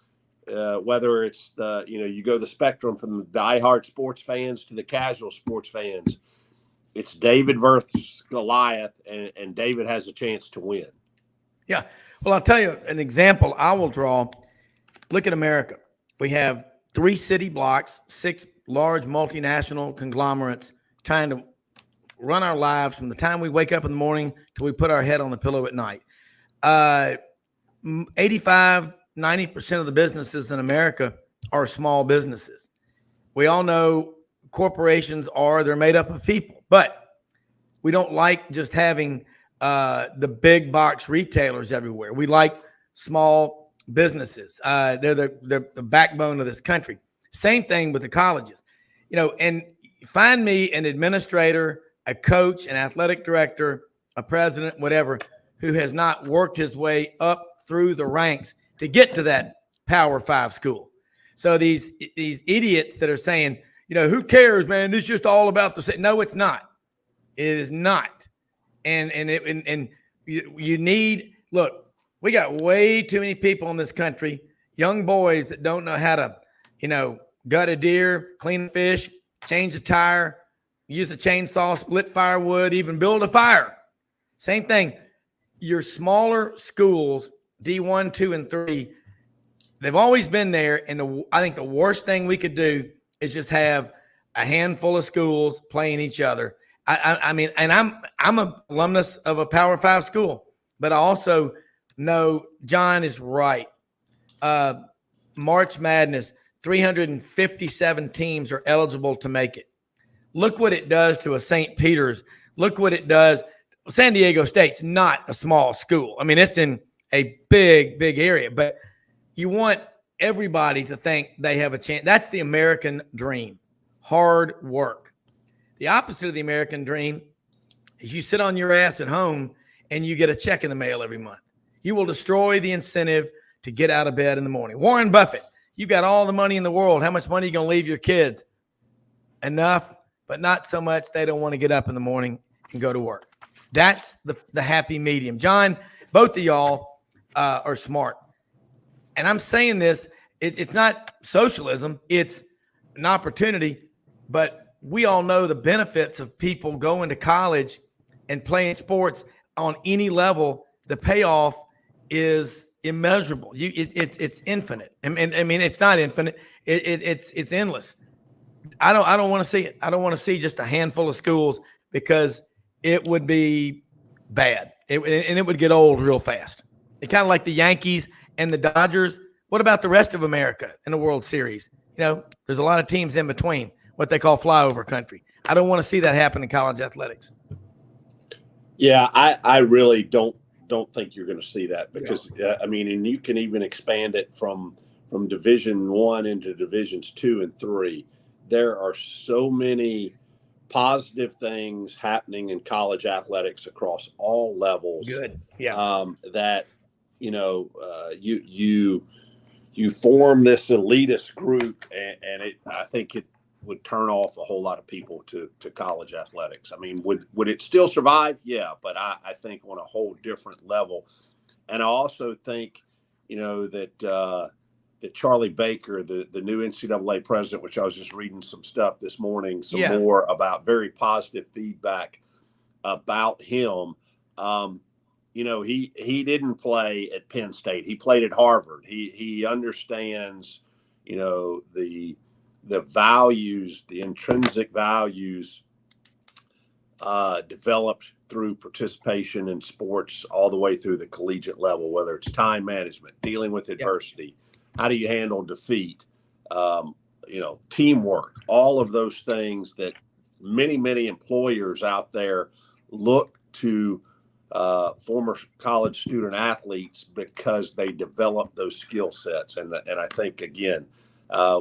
whether it's you go the spectrum from the diehard sports fans to the casual sports fans, it's David versus Goliath, and David has a chance to win.
Yeah. Well, I'll tell you an example I will draw. Look at America. We have 3 city blocks, 6 large multinational conglomerates trying to run our lives from the time we wake up in the morning till we put our head on the pillow at night. 85, 90% of the businesses in America are small businesses. We all know corporations they're made up of people, but we don't like just having the big box retailers everywhere. We like small businesses. They're the backbone of this country. Same thing with the colleges, and find me an administrator, a coach, an athletic director, a president, whatever, who has not worked his way up through the ranks to get to that Power 5 school. So these idiots that are saying, who cares, man? It's just all about the same. No, it's not. It is not. And you need, look, we got way too many people in this country, young boys that don't know how to, gut a deer, clean a fish, change a tire, use a chainsaw, split firewood, even build a fire. Same thing. Your smaller schools, D1, 2, and 3, they've always been there. And I think the worst thing we could do is just have a handful of schools playing each other. I mean, and I'm an alumnus of a Power 5 school, but I also know John is right. March Madness, 357 teams are eligible to make it. Look what it does to a St. Peter's. Look what it does. San Diego State's not a small school. I mean, it's in a big, big area, but you want everybody to think they have a chance. That's the American dream. Hard work. The opposite of the American dream is you sit on your ass at home and you get a check in the mail every month. You will destroy the incentive to get out of bed in the morning. Warren Buffett, you got all the money in the world. How much money are you going to leave your kids? Enough, but not so much they don't want to get up in the morning and go to work. That's the happy medium. John, both of y'all are smart. And I'm saying this, it's not socialism. It's an opportunity. But we all know the benefits of people going to college and playing sports on any level. The payoff is immeasurable. It's infinite. I mean, it's not infinite. It's endless. I don't want to see it. I don't want to see just a handful of schools because it would be bad. And it would get old real fast. It's kind of like the Yankees and the Dodgers. What about the rest of America in the World Series? There's a lot of teams in between, what they call flyover country. I don't want to see that happen in college athletics.
Yeah, I really don't think you're going to see that because, and you can even expand it from Division I into Divisions 2 and 3. There are so many positive things happening in college athletics across all levels.
Good. Yeah.
That, you form this elitist group and I think it would turn off a whole lot of people to college athletics. I mean, would it still survive? Yeah, but I think on a whole different level. And I also think, that Charlie Baker, the new NCAA president, which I was just reading some stuff this morning, more about very positive feedback about him. He didn't play at Penn State. He played at Harvard. He understands, the values, the intrinsic values developed through participation in sports all the way through the collegiate level, whether it's time management, dealing with adversity, how do you handle defeat, teamwork, all of those things that many, many employers out there look to former college student athletes because they develop those skill sets. And I think, again,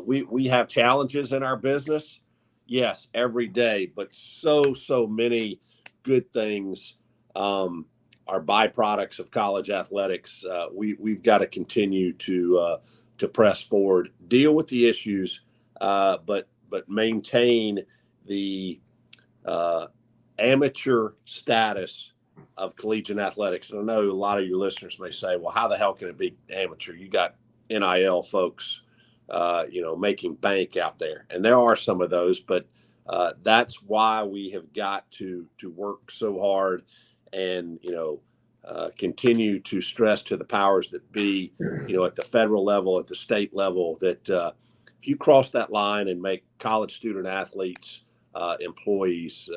we have challenges in our business. Yes, every day, but so many good things are byproducts of college athletics. We've got to continue to press forward, deal with the issues, but maintain the amateur status of collegiate athletics. And I know a lot of your listeners may say, well, how the hell can it be amateur? You got NIL folks, making bank out there. And there are some of those, but that's why we have got to work so hard and, continue to stress to the powers that be, at the federal level, at the state level, that if you cross that line and make college student athletes employees,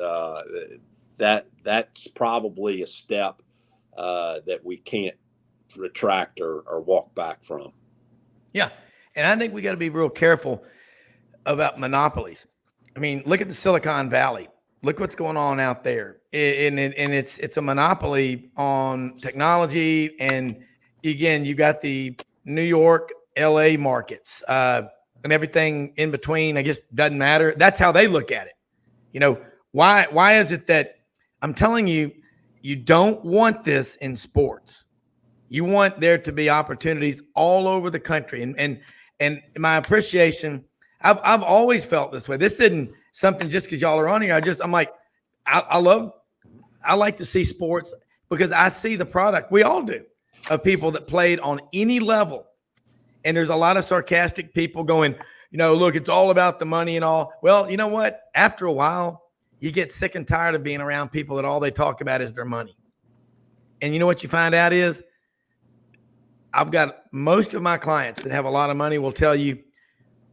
that's probably a step that we can't retract or walk back from. Yeah.
And I think we got to be real careful about monopolies. I mean, look at the Silicon Valley. Look what's going on out there. And it's a monopoly on technology and again, you got the New York, LA markets, and everything in between. I guess doesn't matter. That's how they look at it. You know, why is it that I'm telling you, you don't want this in sports? You want there to be opportunities all over the country. And my appreciation, I've always felt this way. This isn't something just because y'all are on here. I'm like, I like to see sports because I see the product. We all do, of people that played on any level. And there's a lot of sarcastic people going, you know, look, it's all about the money and all. Well, you know what? After a while, you get sick and tired of being around people that all they talk about is their money. And you know what you find out is, I've got most of my clients that have a lot of money will tell you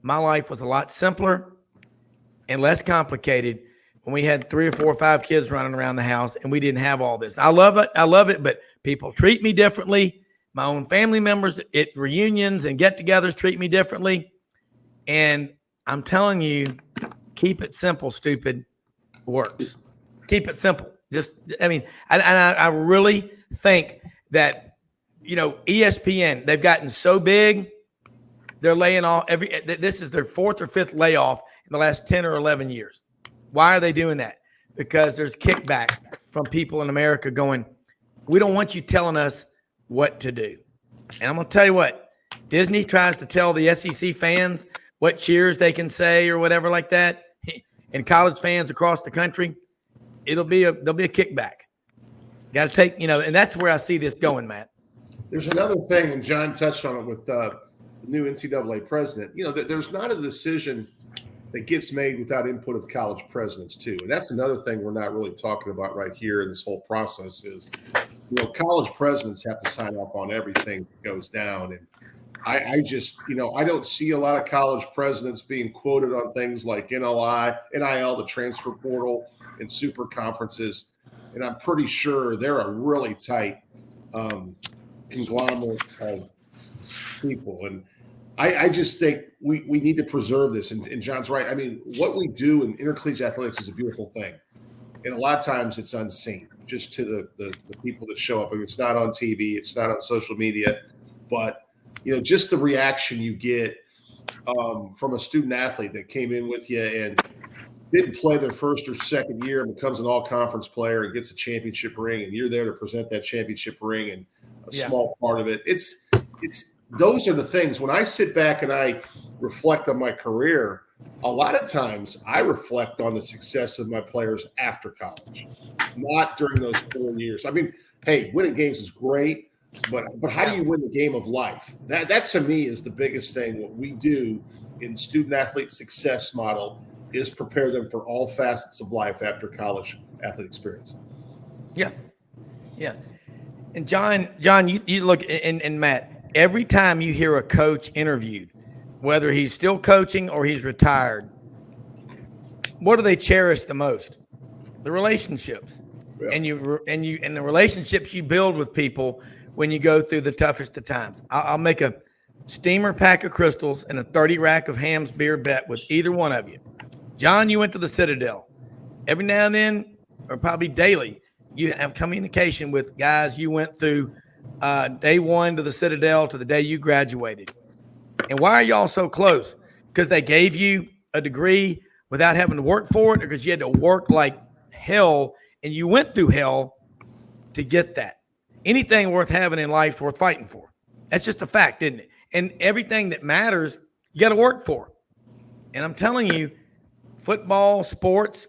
my life was a lot simpler and less complicated when we had 3 or 4 or 5 kids running around the house and we didn't have all this. I love it, but people treat me differently. My own family members at reunions and get-togethers treat me differently. And I'm telling you, keep it simple, stupid, works. Keep it simple. I really think that, you know, ESPN, they've gotten so big, they're laying off this is their 4th or 5th layoff in the last 10 or 11 years. Why are they doing that? Because there's kickback from people in America going, we don't want you telling us what to do. And I'm going to tell you what, Disney tries to tell the SEC fans what cheers they can say or whatever like that. And college fans across the country, there'll be a kickback. Got to take, you know, and that's where I see this going, Matt.
There's another thing, and John touched on it with the new NCAA president. You know, there's not a decision that gets made without input of college presidents too. And that's another thing we're not really talking about right here in this whole process is, you know, college presidents have to sign off on everything that goes down. And I just, you know, I don't see a lot of college presidents being quoted on things like NIL, the transfer portal, and super conferences. And I'm pretty sure they're a really tight conglomerate of people. And I just think we need to preserve this. And John's right. I mean, what we do in intercollegiate athletics is a beautiful thing. And a lot of times it's unseen just to the people that show up. I mean, it's not on TV. It's not on social media. But, you know, just the reaction you get from a student athlete that came in with you and didn't play their first or second year and becomes an all-conference player and gets a championship ring, and you're there to present that championship ring and a small part of it. It's those are the things. When I sit back and I reflect on my career, a lot of times I reflect on the success of my players after college, not during those 4 years. I mean, hey, winning games is great, but how do you win the game of life? That to me is the biggest thing. What we do in student athlete success model is prepare them for all facets of life after college athlete experience. Yeah. Yeah. And John, you look, and Matt, every time you hear a coach interviewed, whether he's still coaching or he's retired, what do they cherish the most? The relationships. Yeah. And the relationships you build with people when you go through the toughest of times. I'll make a steamer pack of crystals and a 30 rack of Ham's beer bet with either one of you. John, you went to the Citadel. Every now and then, or probably daily, you have communication with guys you went through day one to the Citadel to the day you graduated. And why are y'all so close? Because they gave you a degree without having to work for it, or because you had to work like hell and you went through hell to get that? Anything worth having in life is worth fighting for. That's just a fact, isn't it? And everything that matters, you got to work for. And I'm telling you, football, sports,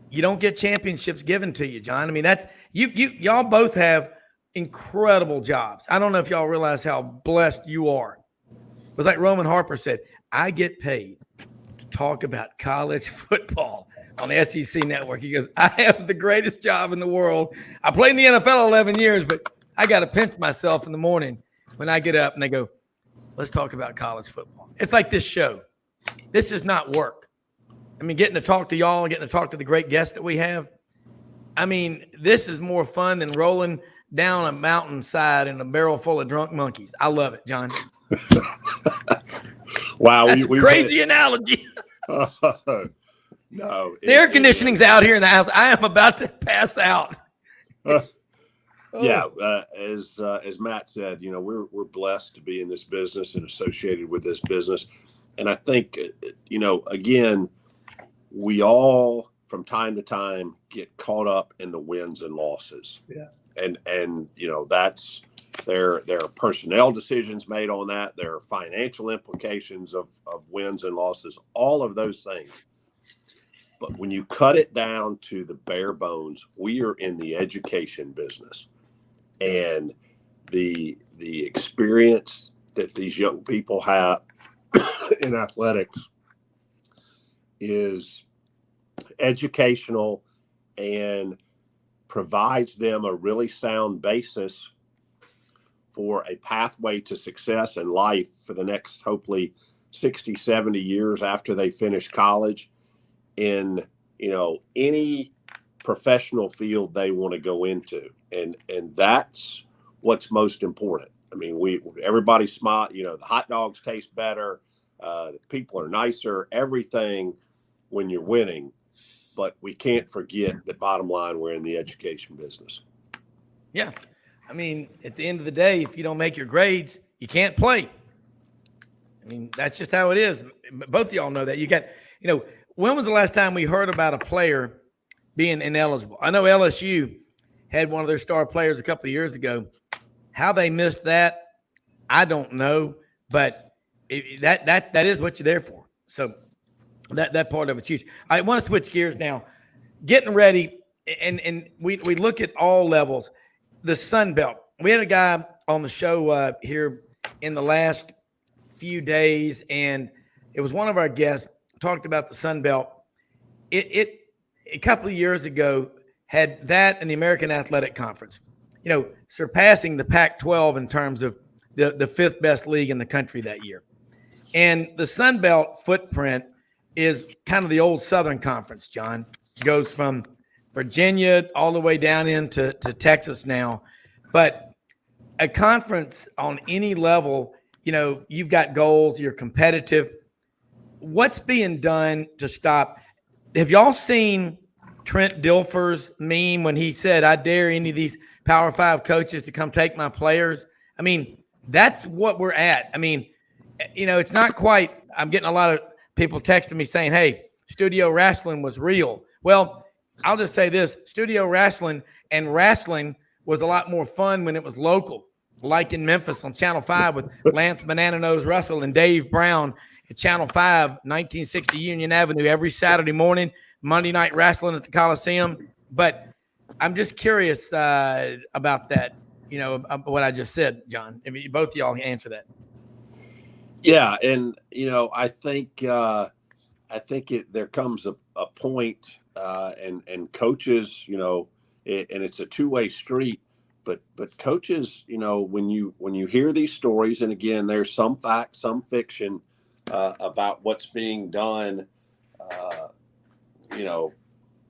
you don't get championships given to you, John. I mean, that's y'all both have incredible jobs. I don't know if y'all realize how blessed you are. It was like Roman Harper said, I get paid to talk about college football on the SEC Network. He goes, I have the greatest job in the world. I played in the NFL 11 years, but I got to pinch myself in the morning when I get up and they go, let's talk about college football. It's like this show. This is not work. I mean, getting to talk to y'all and getting to talk to the great guests that we have. I mean, this is more fun than rolling down a mountainside in a barrel full of drunk monkeys. I love it, John.
Wow.
That's a crazy analogy.
No.
The air conditioning's out here in the house. I am about to pass out.
Yeah, as Matt said, we're blessed to be in this business and associated with this business, and I think again, we all from time to time get caught up in the wins and losses.
Yeah,
and that's there are personnel decisions made on that. There are financial implications of wins and losses, all of those things. But when you cut it down to the bare bones, we are in the education business. And the experience that these young people have in athletics is educational and provides them a really sound basis for a pathway to success in life for the next, hopefully, 60, 70 years after they finish college in, any professional field they want to go into. And that's what's most important. I mean, everybody's smart, the hot dogs taste better. The people are nicer, everything when you're winning, but we can't forget that bottom line, we're in the education business.
Yeah. I mean, at the end of the day, if you don't make your grades, you can't play. I mean, that's just how it is. Both of y'all know that. You got, when was the last time we heard about a player being ineligible? I know LSU had one of their star players a couple of years ago. How they missed that, I don't know, but that is what you're there for. So that part of it's huge. I want to switch gears now. Getting ready, and we look at all levels. The Sun Belt. We had a guy on the show here in the last few days, and it was one of our guests talked about the Sun Belt. It a couple of years ago had that and the American Athletic Conference, surpassing the Pac-12 in terms of the fifth best league in the country that year. And the Sun Belt footprint is kind of the old Southern Conference, John. It goes from Virginia all the way down into Texas now. But a conference on any level, you've got goals, you're competitive. What's being done to stop? Have y'all seen Trent Dilfer's meme when he said, I dare any of these Power 5 coaches to come take my players? I mean, that's what we're at. I mean, it's not quite – I'm getting a lot of people texting me saying, hey, studio wrestling was real. Well, I'll just say this. Studio wrestling and wrestling was a lot more fun when it was local, like in Memphis on Channel 5 with Lance Banana Nose Russell and Dave Browne at Channel 5, 1960 Union Avenue every Saturday morning, Monday night wrestling at the Coliseum. But I'm just curious about that, what I just said, John. If both of y'all answer that.
Yeah, and I think there comes a point, and coaches, and it's a two-way street. But coaches, when you hear these stories, and again, there's some fact, some fiction about what's being done,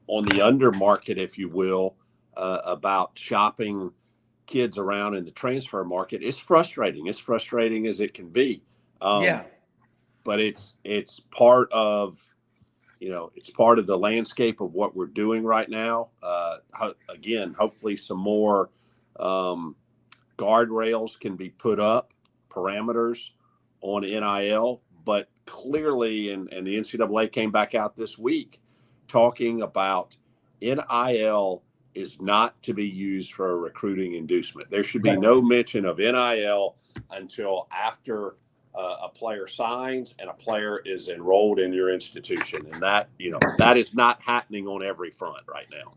on the under market, if you will, about shopping kids around in the transfer market. It's frustrating. It's frustrating as it can be. But it's part of, it's part of the landscape of what we're doing right now. Again, hopefully some more guardrails can be put up, parameters on NIL, but clearly, and the NCAA came back out this week talking about NIL is not to be used for a recruiting inducement. There should be no mention of NIL until after a player signs and a player is enrolled in your institution. And that, that is not happening on every front right now.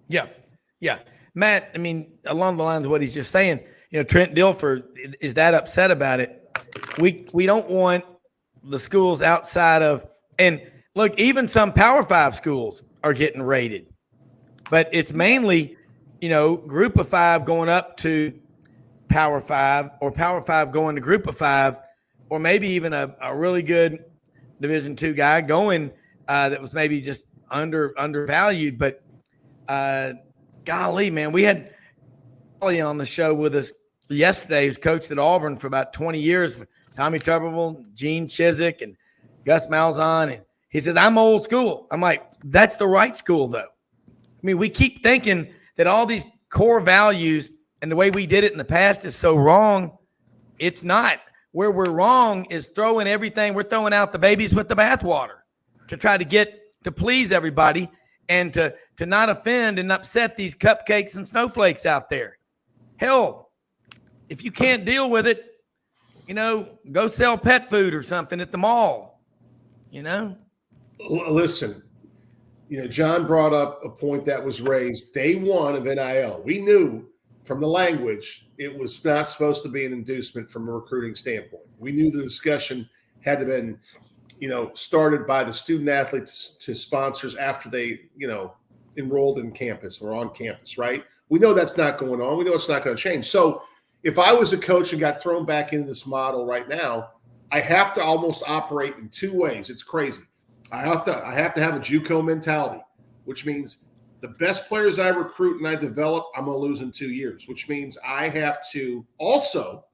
Yeah. Matt, I mean, along the lines of what he's just saying, Trent Dilfer is that upset about it. We don't want the schools outside of, and look, even some Power 5 schools are getting rated, but it's mainly, Group of 5 going up to Power 5 or Power 5 going to Group of 5, or maybe even a really good Division II guy going that was maybe just undervalued. But golly, man, we had Ollie on the show with us yesterday, who's coached at Auburn for about 20 years, Tommy Tuberville, Gene Chizik, and Gus Malzahn. And he says, I'm old school. I'm like, that's the right school, though. I mean, we keep thinking that all these core values and the way we did it in the past is so wrong. It's not. Where we're wrong is throwing everything. We're throwing out the babies with the bathwater to try to please everybody and to not offend and upset these cupcakes and snowflakes out there. Hell, if you can't deal with it, go sell pet food or something at the mall,
Listen, John brought up a point that was raised day one of NIL. We knew from the language it was not supposed to be an inducement from a recruiting standpoint. We knew the discussion had to been, started by the student athletes to sponsors after they, enrolled in campus or on campus, right? We know that's not going on. We know it's not going to change. So if I was a coach and got thrown back into this model right now, I have to almost operate in two ways. It's crazy. I have to have a JUCO mentality, which means the best players I recruit and I develop, I'm going to lose in 2 years, which means I have to also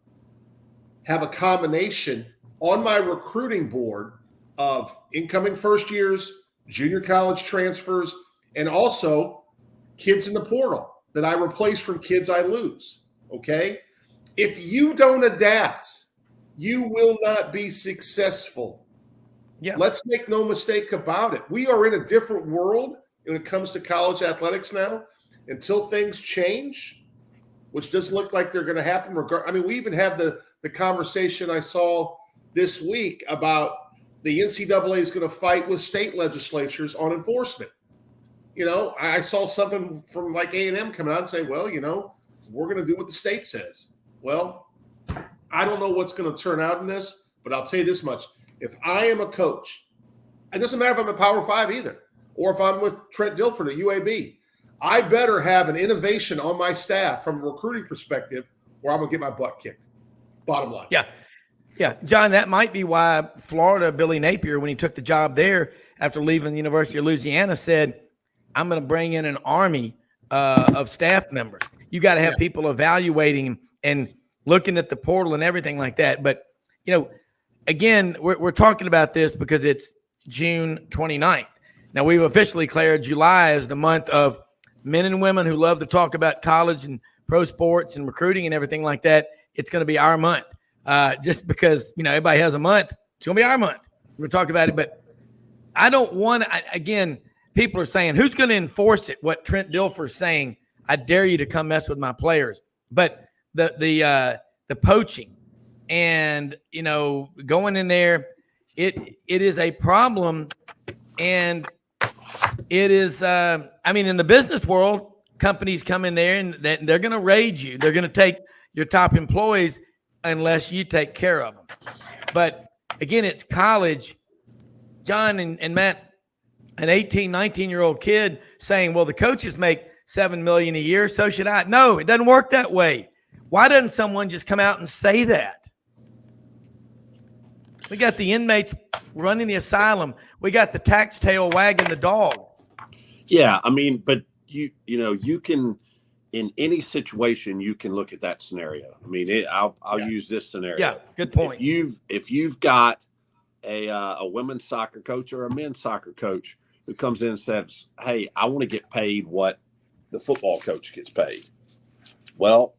have a combination on my recruiting board of incoming first years, junior college transfers, and also kids in the portal that I replace from kids I lose. Okay? If you don't adapt, you will not be successful.
Yeah.
Let's make no mistake about it. We are in a different world when it comes to college athletics now. Until things change, which doesn't look like they're going to happen. We even have the conversation I saw this week about the NCAA is going to fight with state legislatures on enforcement. I saw something from like A&M coming out and say, well, we're going to do what the state says. Well, I don't know what's going to turn out in this, but I'll tell you this much. If I am a coach, it doesn't matter if I'm a Power 5 either, or if I'm with Trent Dilford at UAB, I better have an innovation on my staff from a recruiting perspective or I'm going to get my butt kicked. Bottom line.
Yeah. Yeah. John, that might be why Florida, Billy Napier, when he took the job there after leaving the University of Louisiana, said, I'm going to bring in an army of staff members. You got to have people evaluating and looking at the portal and everything like that. But, again, we're talking about this because it's June 29th. Now, we've officially declared July as the month of men and women who love to talk about college and pro sports and recruiting and everything like that. It's going to be our month. Just because, everybody has a month, it's going to be our month. We're going to talk about it. But I don't want – again, people are saying, who's going to enforce it? What Trent Dilfer's saying, I dare you to come mess with my players. But the poaching and, going in there, it is a problem. And it is, in the business world, companies come in there and they're going to raid you. They're going to take your top employees unless you take care of them. But again, it's college. John and Matt, an 18, 19-year-old kid saying, well, the coaches make $7 million a year, so should I. No, it doesn't work that way. Why doesn't someone just come out and say that? We got the inmates running the asylum. We got the tax tail wagging the dog.
Yeah, but you can, in any situation, you can look at that scenario. I'll use this scenario.
Yeah, good point.
If you've got a women's soccer coach or a men's soccer coach who comes in and says, hey, I want to get paid what the football coach gets paid. Well,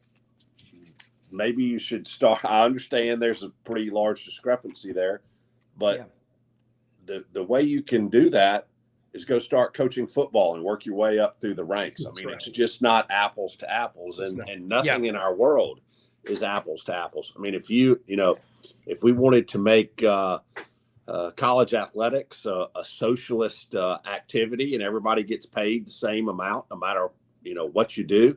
maybe you should start. I understand there's a pretty large discrepancy there, but the way you can do that is go start coaching football and work your way up through the ranks.
That's right.
It's just not apples to apples, and nothing in our world is apples to apples. If we wanted to make college athletics a socialist activity and everybody gets paid the same amount, no matter what you do,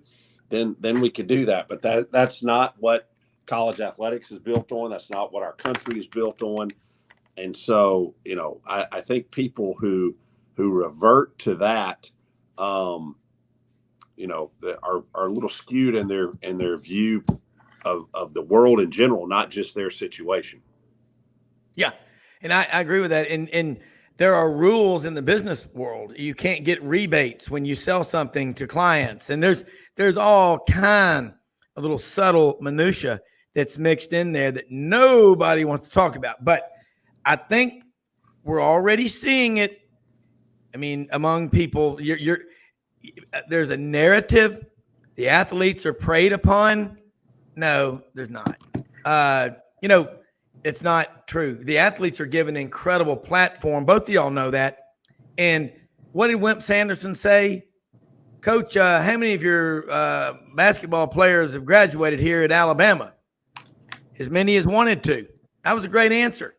then we could do that. But that's not what college athletics is built on. That's not what our country is built on. And so, I think people who revert to that, are a little skewed in their view of the world in general, not just their situation.
Yeah. And I agree with that. And there are rules in the business world. You can't get rebates when you sell something to clients. And there's all kind of little subtle minutia that's mixed in there that nobody wants to talk about. But I think we're already seeing it. Among people, there's a narrative the athletes are preyed upon? No, there's not. It's not true. The athletes are given an incredible platform. Both of y'all know that. And what did Wimp Sanderson say? Coach, how many of your basketball players have graduated here at Alabama? As many as wanted to. That was a great answer.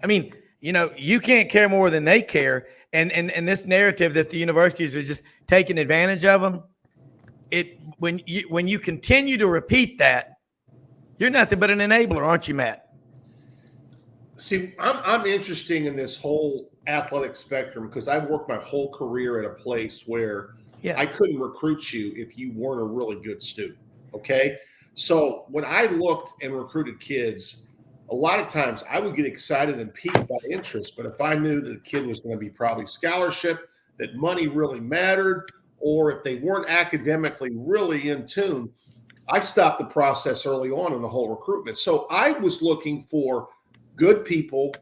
I mean, you can't care more than they care. And this narrative that the universities are just taking advantage of them, when you continue to repeat that, you're nothing but an enabler, aren't you, Matt?
See, I'm interested in this whole athletic spectrum because I've worked my whole career at a place where I couldn't recruit you if you weren't a really good student. Okay. So when I looked and recruited kids, a lot of times I would get excited and piqued by interest. But if I knew that a kid was going to be probably scholarship, that money really mattered, or if they weren't academically really in tune, I stopped the process early on in the whole recruitment. So I was looking for good people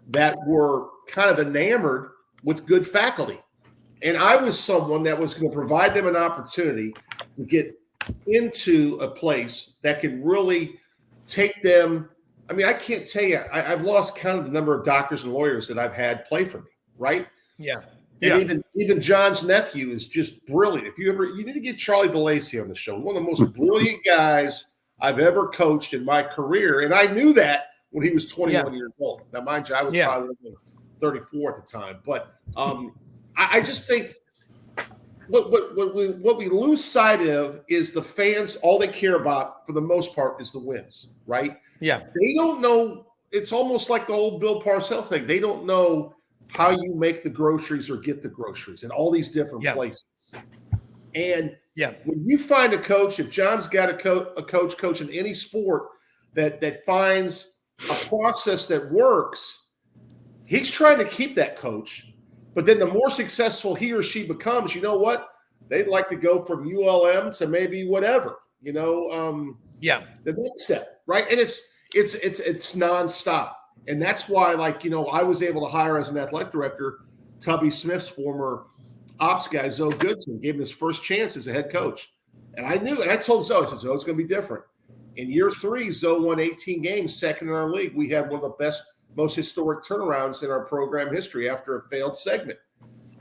that were kind of enamored with good faculty. And I was someone that was going to provide them an opportunity to get into a place that could really take them. I mean, I can't tell you, I've lost count of the number of doctors and lawyers that I've had play for me, right?
Yeah.
And even John's nephew is just brilliant. You need to get Charlie DeLacy on the show. One of the most brilliant guys I've ever coached in my career. And I knew that when he was 21 years old. Now, mind you, I was probably 34 at the time. But I just think what we lose sight of is the fans. All they care about, for the most part, is the wins, right?
Yeah.
They don't know. It's almost like the old Bill Parcells thing. They don't know how you make the groceries or get the groceries in all these different places. And when you find a coach, if John's got a coach coaching any sport that finds a process that works, he's trying to keep that coach. But then the more successful he or she becomes, you know what? They'd like to go from ULM to maybe whatever, the next step, right? And it's nonstop. And that's why, I was able to hire as an athletic director, Tubby Smith's former ops guy, Zoe Goodson, gave him his first chance as a head coach. And I knew, and I told Zoe, I said, Zoe, it's going to be different. In year 3, Zoe won 18 games, second in our league. We had one of the best, most historic turnarounds in our program history after a failed segment.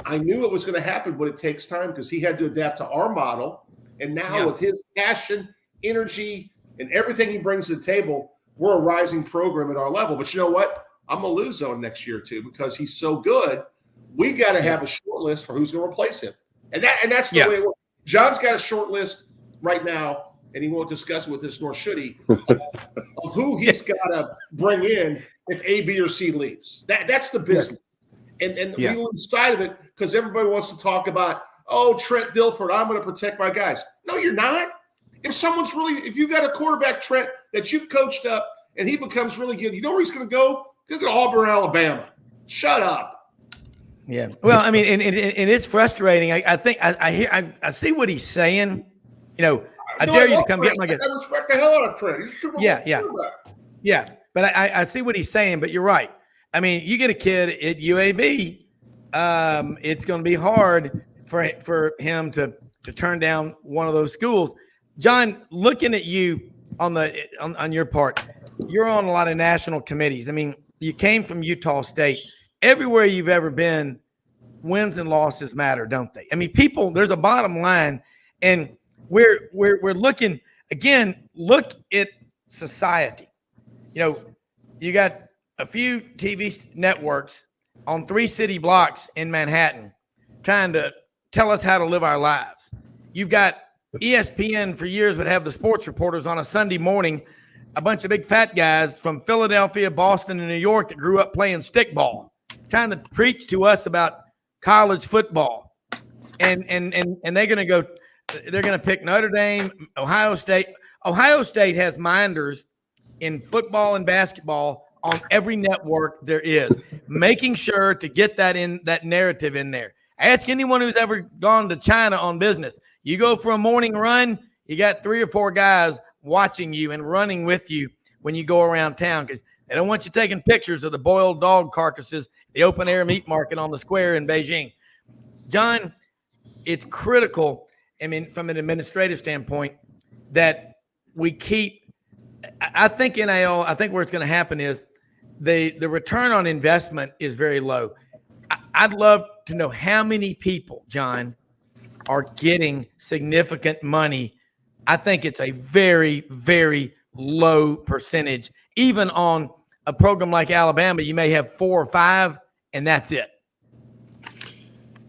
I knew it was going to happen, but it takes time because he had to adapt to our model. And now with his passion, energy, and everything he brings to the table, we're a rising program at our level. But you know what? I'm going to lose Zoe next year too because he's so good. We got to have a short list for who's going to replace him. And that's the way it works. John's got a short list right now, and he won't discuss it with us, nor should he, of who he's got to bring in if A, B, or C leaves. That's the business. And we lose sight of it because everybody wants to talk about, Trent Dilford, I'm going to protect my guys. No, you're not. If you got a quarterback, Trent, that you've coached up and he becomes really good, you know where he's going to go? He's going to Auburn, Alabama. Shut up.
Yeah. Well, I mean, and it's frustrating. I think I see what he's saying. I dare you to come get my guy.
I respect the hell out of Trent. He's a Super Bowl quarterback.
Yeah. But I see what he's saying, but you're right. I mean, you get a kid at UAB, it's going to be hard for him to turn down one of those schools. John, looking at you on your part, you're on a lot of national committees. I mean, you came from Utah State. Everywhere you've ever been, wins and losses matter, don't they? I mean, there's a bottom line, and we're looking again. Look at society. You got a few TV networks on 3 city blocks in Manhattan trying to tell us how to live our lives. You've got ESPN for years would have the sports reporters on a Sunday morning, a bunch of big fat guys from Philadelphia, Boston, and New York that grew up playing stickball, trying to preach to us about college football. And they're going to pick Notre Dame, Ohio State. Ohio State has minders in football and basketball on every network there is, making sure to get that narrative in there. Ask anyone who's ever gone to China on business. You go for a morning run, you got 3 or 4 guys watching you and running with you when you go around town because they don't want you taking pictures of the boiled dog carcasses, the open air meat market on the square in Beijing. John, it's critical. I mean, from an administrative standpoint, that we keep. I think NIL. I think where it's going to happen is the return on investment is very low. I'd love to know how many people, John, are getting significant money. I think it's a very, very low percentage. Even on a program like Alabama, you may have 4 or 5, and that's it.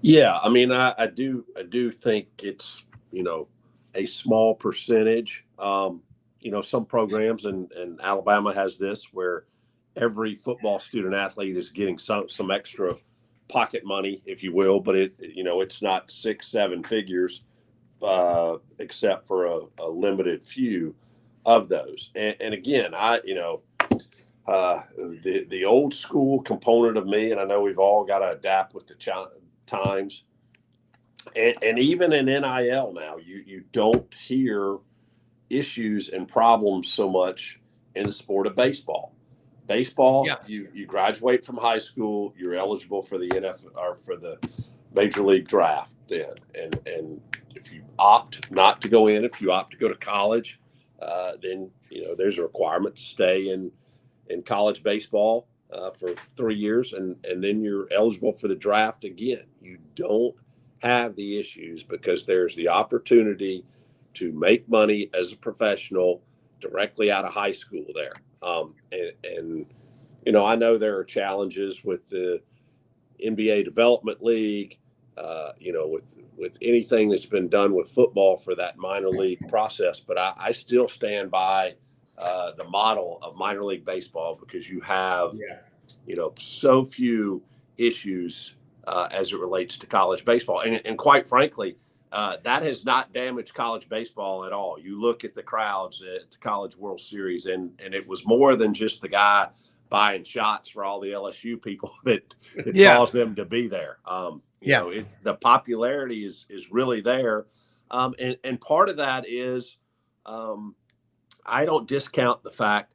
Yeah, I mean, I do think it's, a small percentage. Some programs, and Alabama has this, where every football student athlete is getting some extra pocket money, if you will, but it's not 6-7 figures, except for a limited few of those. And again, the old school component of me, and I know we've all got to adapt with the times. And even in NIL now, you don't hear issues and problems so much in the sport of baseball. Baseball, yeah. You graduate from high school, you're eligible for the NFL or for the major league draft then. And if you opt not to go in, if you opt to go to college, then there's a requirement to stay in college baseball for 3 years, and then you're eligible for the draft again. You don't have the issues because there's the opportunity to make money as a professional directly out of high school there. I know there are challenges with the NBA Development League, with anything that's been done with football for that minor league process. But I still stand by the model of minor league baseball because you have, so few issues as it relates to college baseball. And quite frankly, that has not damaged college baseball at all. You look at the crowds at the College World Series, and it was more than just the guy buying shots for all the LSU people that caused them to be there. The popularity is really there. And part of that is I don't discount the fact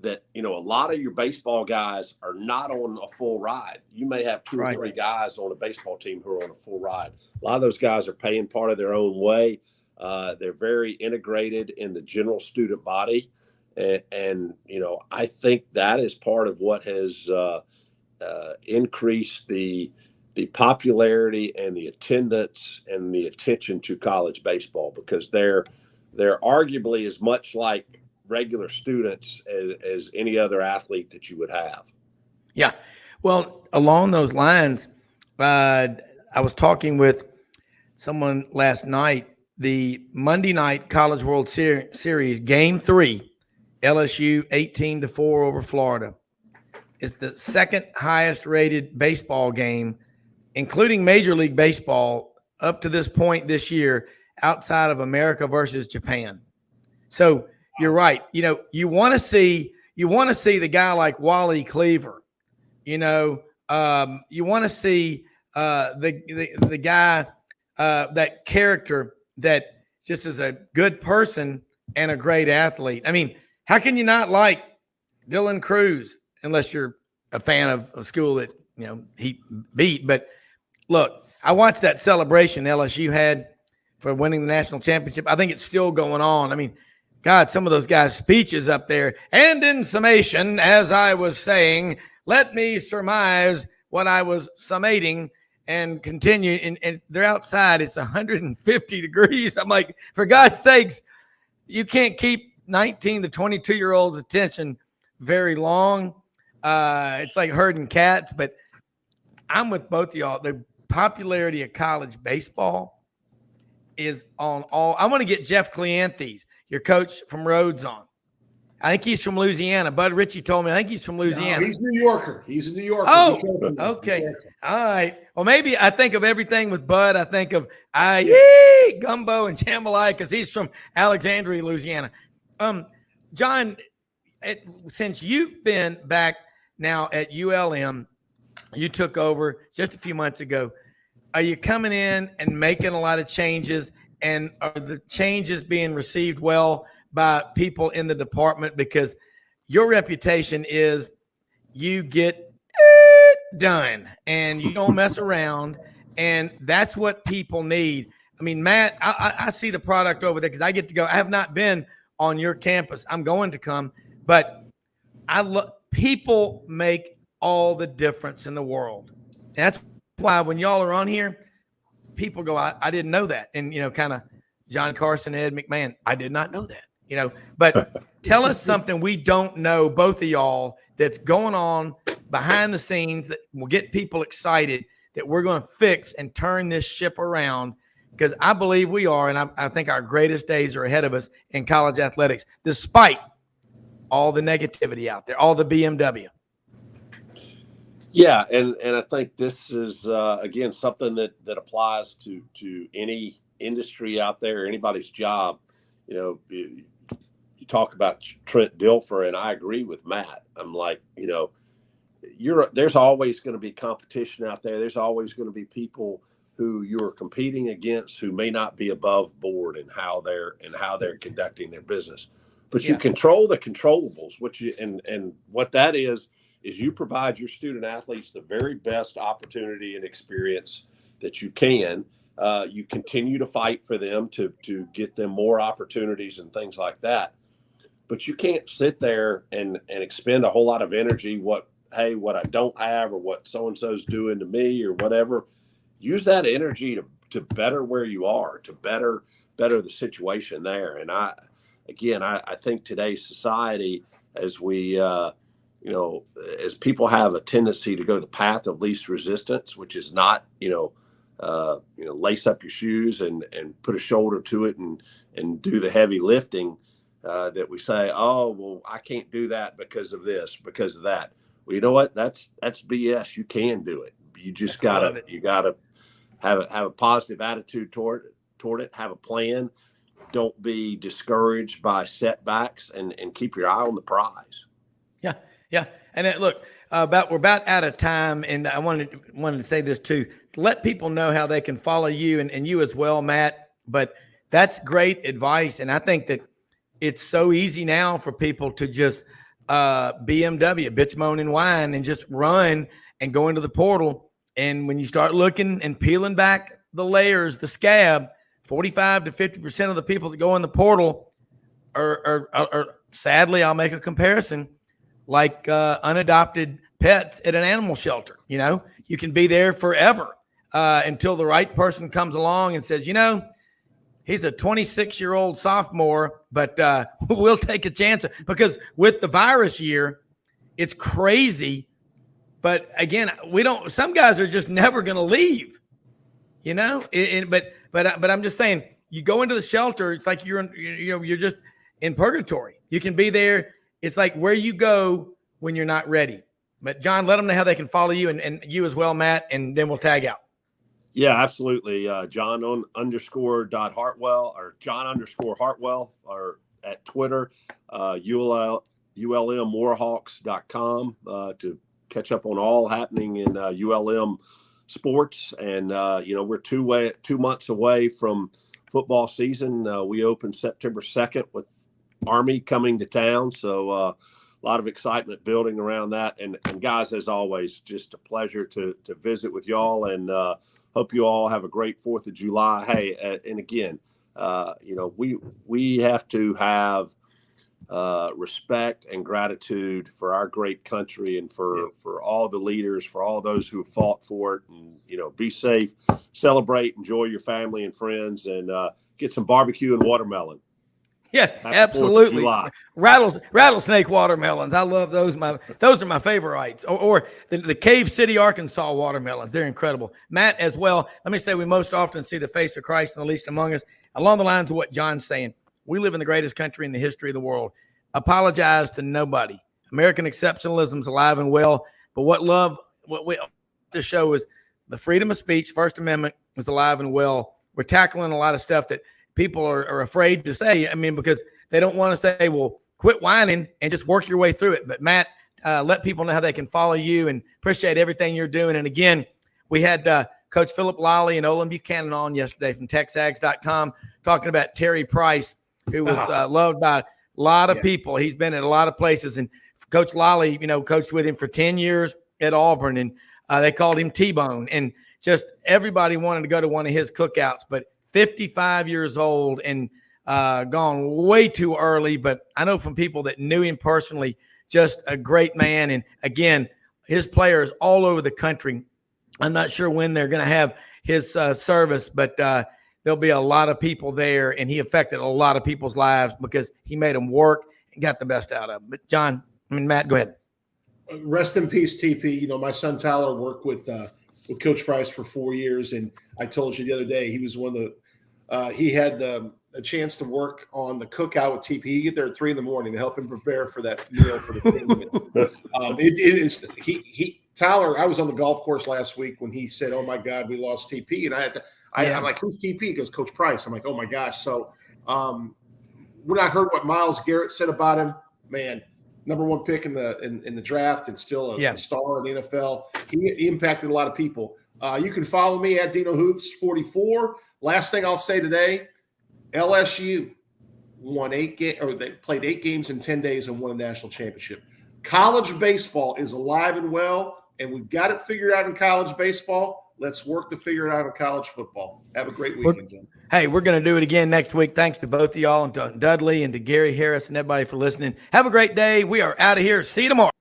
that, a lot of your baseball guys are not on a full ride. You may have 2 or 3 guys on a baseball team who are on a full ride. A lot of those guys are paying part of their own way. They're very integrated in the general student body. And I think that is part of what has increased the popularity and the attendance and the attention to college baseball, because they're arguably as much like regular students as any other athlete that you would have.
Yeah. Well, along those lines, I was talking with someone last night, the Monday night College World Series Game 3, LSU 18-4 over Florida, is the second highest rated baseball game, including Major League Baseball, up to this point this year, outside of America versus Japan. So you're right. You want to see the guy like Wally Cleaver. You want to see the guy, that character that just is a good person and a great athlete. I mean, how can you not like Dylan Cruz unless you're a fan of a school that he beat? But look, I watched that celebration LSU had for winning the national championship. I think it's still going on. I mean, God, some of those guys' speeches up there. And in summation, as I was saying, let me surmise what I was summating and continue. And they're outside. It's 150 degrees. I'm like, for God's sakes, you can't keep 19 to 22-year-olds' attention very long. It's like herding cats. But I'm with both of y'all. The popularity of college baseball is on all. I'm going to get Jeff Cleanthes, your coach from Rhodes, on. I think he's from Louisiana. Bud Ritchie told me. I think he's from Louisiana.
No, he's New Yorker. He's a New Yorker.
Oh, okay. All right. Well, maybe I think of everything with Bud. I think of gumbo and jambalaya because he's from Alexandria, Louisiana. John, since you've been back now at ULM, you took over just a few months ago. Are you coming in and making a lot of changes? And are the changes being received well by people in the department? Because your reputation is you get it done and you don't mess around. And that's what people need. I mean, Matt, I see the product over there because I get to go. I have not been on your campus. I'm going to come, but people make all the difference in the world. And that's why when y'all are on here, people go, I didn't know that. And, kind of John Carson, Ed McMahon, I did not know that, but tell us something we don't know, both of y'all, that's going on behind the scenes that will get people excited that we're going to fix and turn this ship around. Because I believe we are, and I think our greatest days are ahead of us in college athletics, despite all the negativity out there, all the BMW.
Yeah, and I think this is, again, something that applies to any industry out there, anybody's job. You talk about Trent Dilfer, and I agree with Matt. I'm like, there's always going to be competition out there. There's always going to be people who you're competing against who may not be above board in how they're conducting their business. But you control the controllables, and what that is you provide your student athletes the very best opportunity and experience that you can. You continue to fight for them to get them more opportunities and things like that. But you can't sit there and expend a whole lot of energy what I don't have or what so-and-so's doing to me or whatever. Use that energy to better where you are, to better the situation there. And I think today's society, as we, as people have a tendency to go the path of least resistance, which is not, lace up your shoes and put a shoulder to it and do the heavy lifting, that we say, oh, well, I can't do that because of this, because of that. Well, you know what? That's BS. You can do it. You just gotta have a positive attitude toward it. Have a plan. Don't be discouraged by setbacks, and keep your eye on the prize.
Yeah. And look, we're about out of time, and I wanted to say this too, to let people know how they can follow you and you as well, Matt. But that's great advice, and I think that it's so easy now for people to just BMW, bitch, moan, and whine, and just run and go into the portal. And when you start looking and peeling back the layers, the scab, 45 to 50% of the people that go in the portal are sadly, I'll make a comparison, like unadopted pets at an animal shelter. You can be there forever until the right person comes along and says, he's a 26-year-old sophomore, but we'll take a chance. Because with the virus year, it's crazy. But again, some guys are just never going to leave, but I'm just saying, you go into the shelter, it's like you're just in purgatory. You can be there. It's like where you go when you're not ready. But John, let them know how they can follow you and you as well, Matt, and then we'll tag out.
Yeah, absolutely. John_Hartwell or John_Hartwell or at Twitter, ULMWarhawks.com to catch up on all happening in ULM sports. And, we're 2 months away from football season. We open September 2nd with Army coming to town. So a lot of excitement building around that. And guys, as always, just a pleasure to visit with y'all, and hope you all have a great 4th of July. Hey, and again, we have to have respect and gratitude for our great country and for all the leaders, for all those who have fought for it. And, be safe, celebrate, enjoy your family and friends, and get some barbecue and watermelon.
Yeah, absolutely. Rattlesnake watermelons. I love those. Those are my favorites. Or the Cave City, Arkansas watermelons. They're incredible. Matt, as well, let me say we most often see the face of Christ in the least among us. Along the lines of what John's saying, we live in the greatest country in the history of the world. Apologize to nobody. American exceptionalism is alive and well. But what we to show is the freedom of speech, First Amendment, is alive and well. We're tackling a lot of stuff that people are afraid to say. I mean, because they don't want to say, well, quit whining and just work your way through it. But Matt, let people know how they can follow you, and appreciate everything you're doing. And again, we had Coach Philip Lally and Olin Buchanan on yesterday from TexAgs.com talking about Terry Price, who was loved by a lot of people. He's been at a lot of places. And Coach Lally, coached with him for 10 years at Auburn, and they called him T-Bone. And just everybody wanted to go to one of his cookouts. But 55 years old and gone way too early. But I know from people that knew him personally, just a great man. And again, his players all over the country. I'm not sure when they're going to have his service, but there'll be a lot of people there, and he affected a lot of people's lives because he made them work and got the best out of them. But Matt, go ahead.
Rest in peace, TP. You know, my son Tyler worked with Coach Price for 4 years, and I told you the other day he was one of the he had a chance to work on the cookout with TP. He'd get there at 3 a.m. to help him prepare for that meal for the tournament. Tyler, I was on the golf course last week when he said, "Oh my God, we lost TP," and I'm like, "Who's TP?" He goes, "Coach Price." I'm like, "Oh my gosh!" So when I heard what Myles Garrett said about him, man, number 1 pick in the draft and still a star in the NFL, he impacted a lot of people. You can follow me at Dino Hoops 44. Last thing I'll say today, LSU won they played 8 games in 10 days and won a national championship. College baseball is alive and well. And we've got it figured out in college baseball. Let's work to figure it out in college football. Have a great weekend, John.
Hey, we're going to do it again next week. Thanks to both of y'all and to Dudley and to Gary Harris and everybody for listening. Have a great day. We are out of here. See you tomorrow.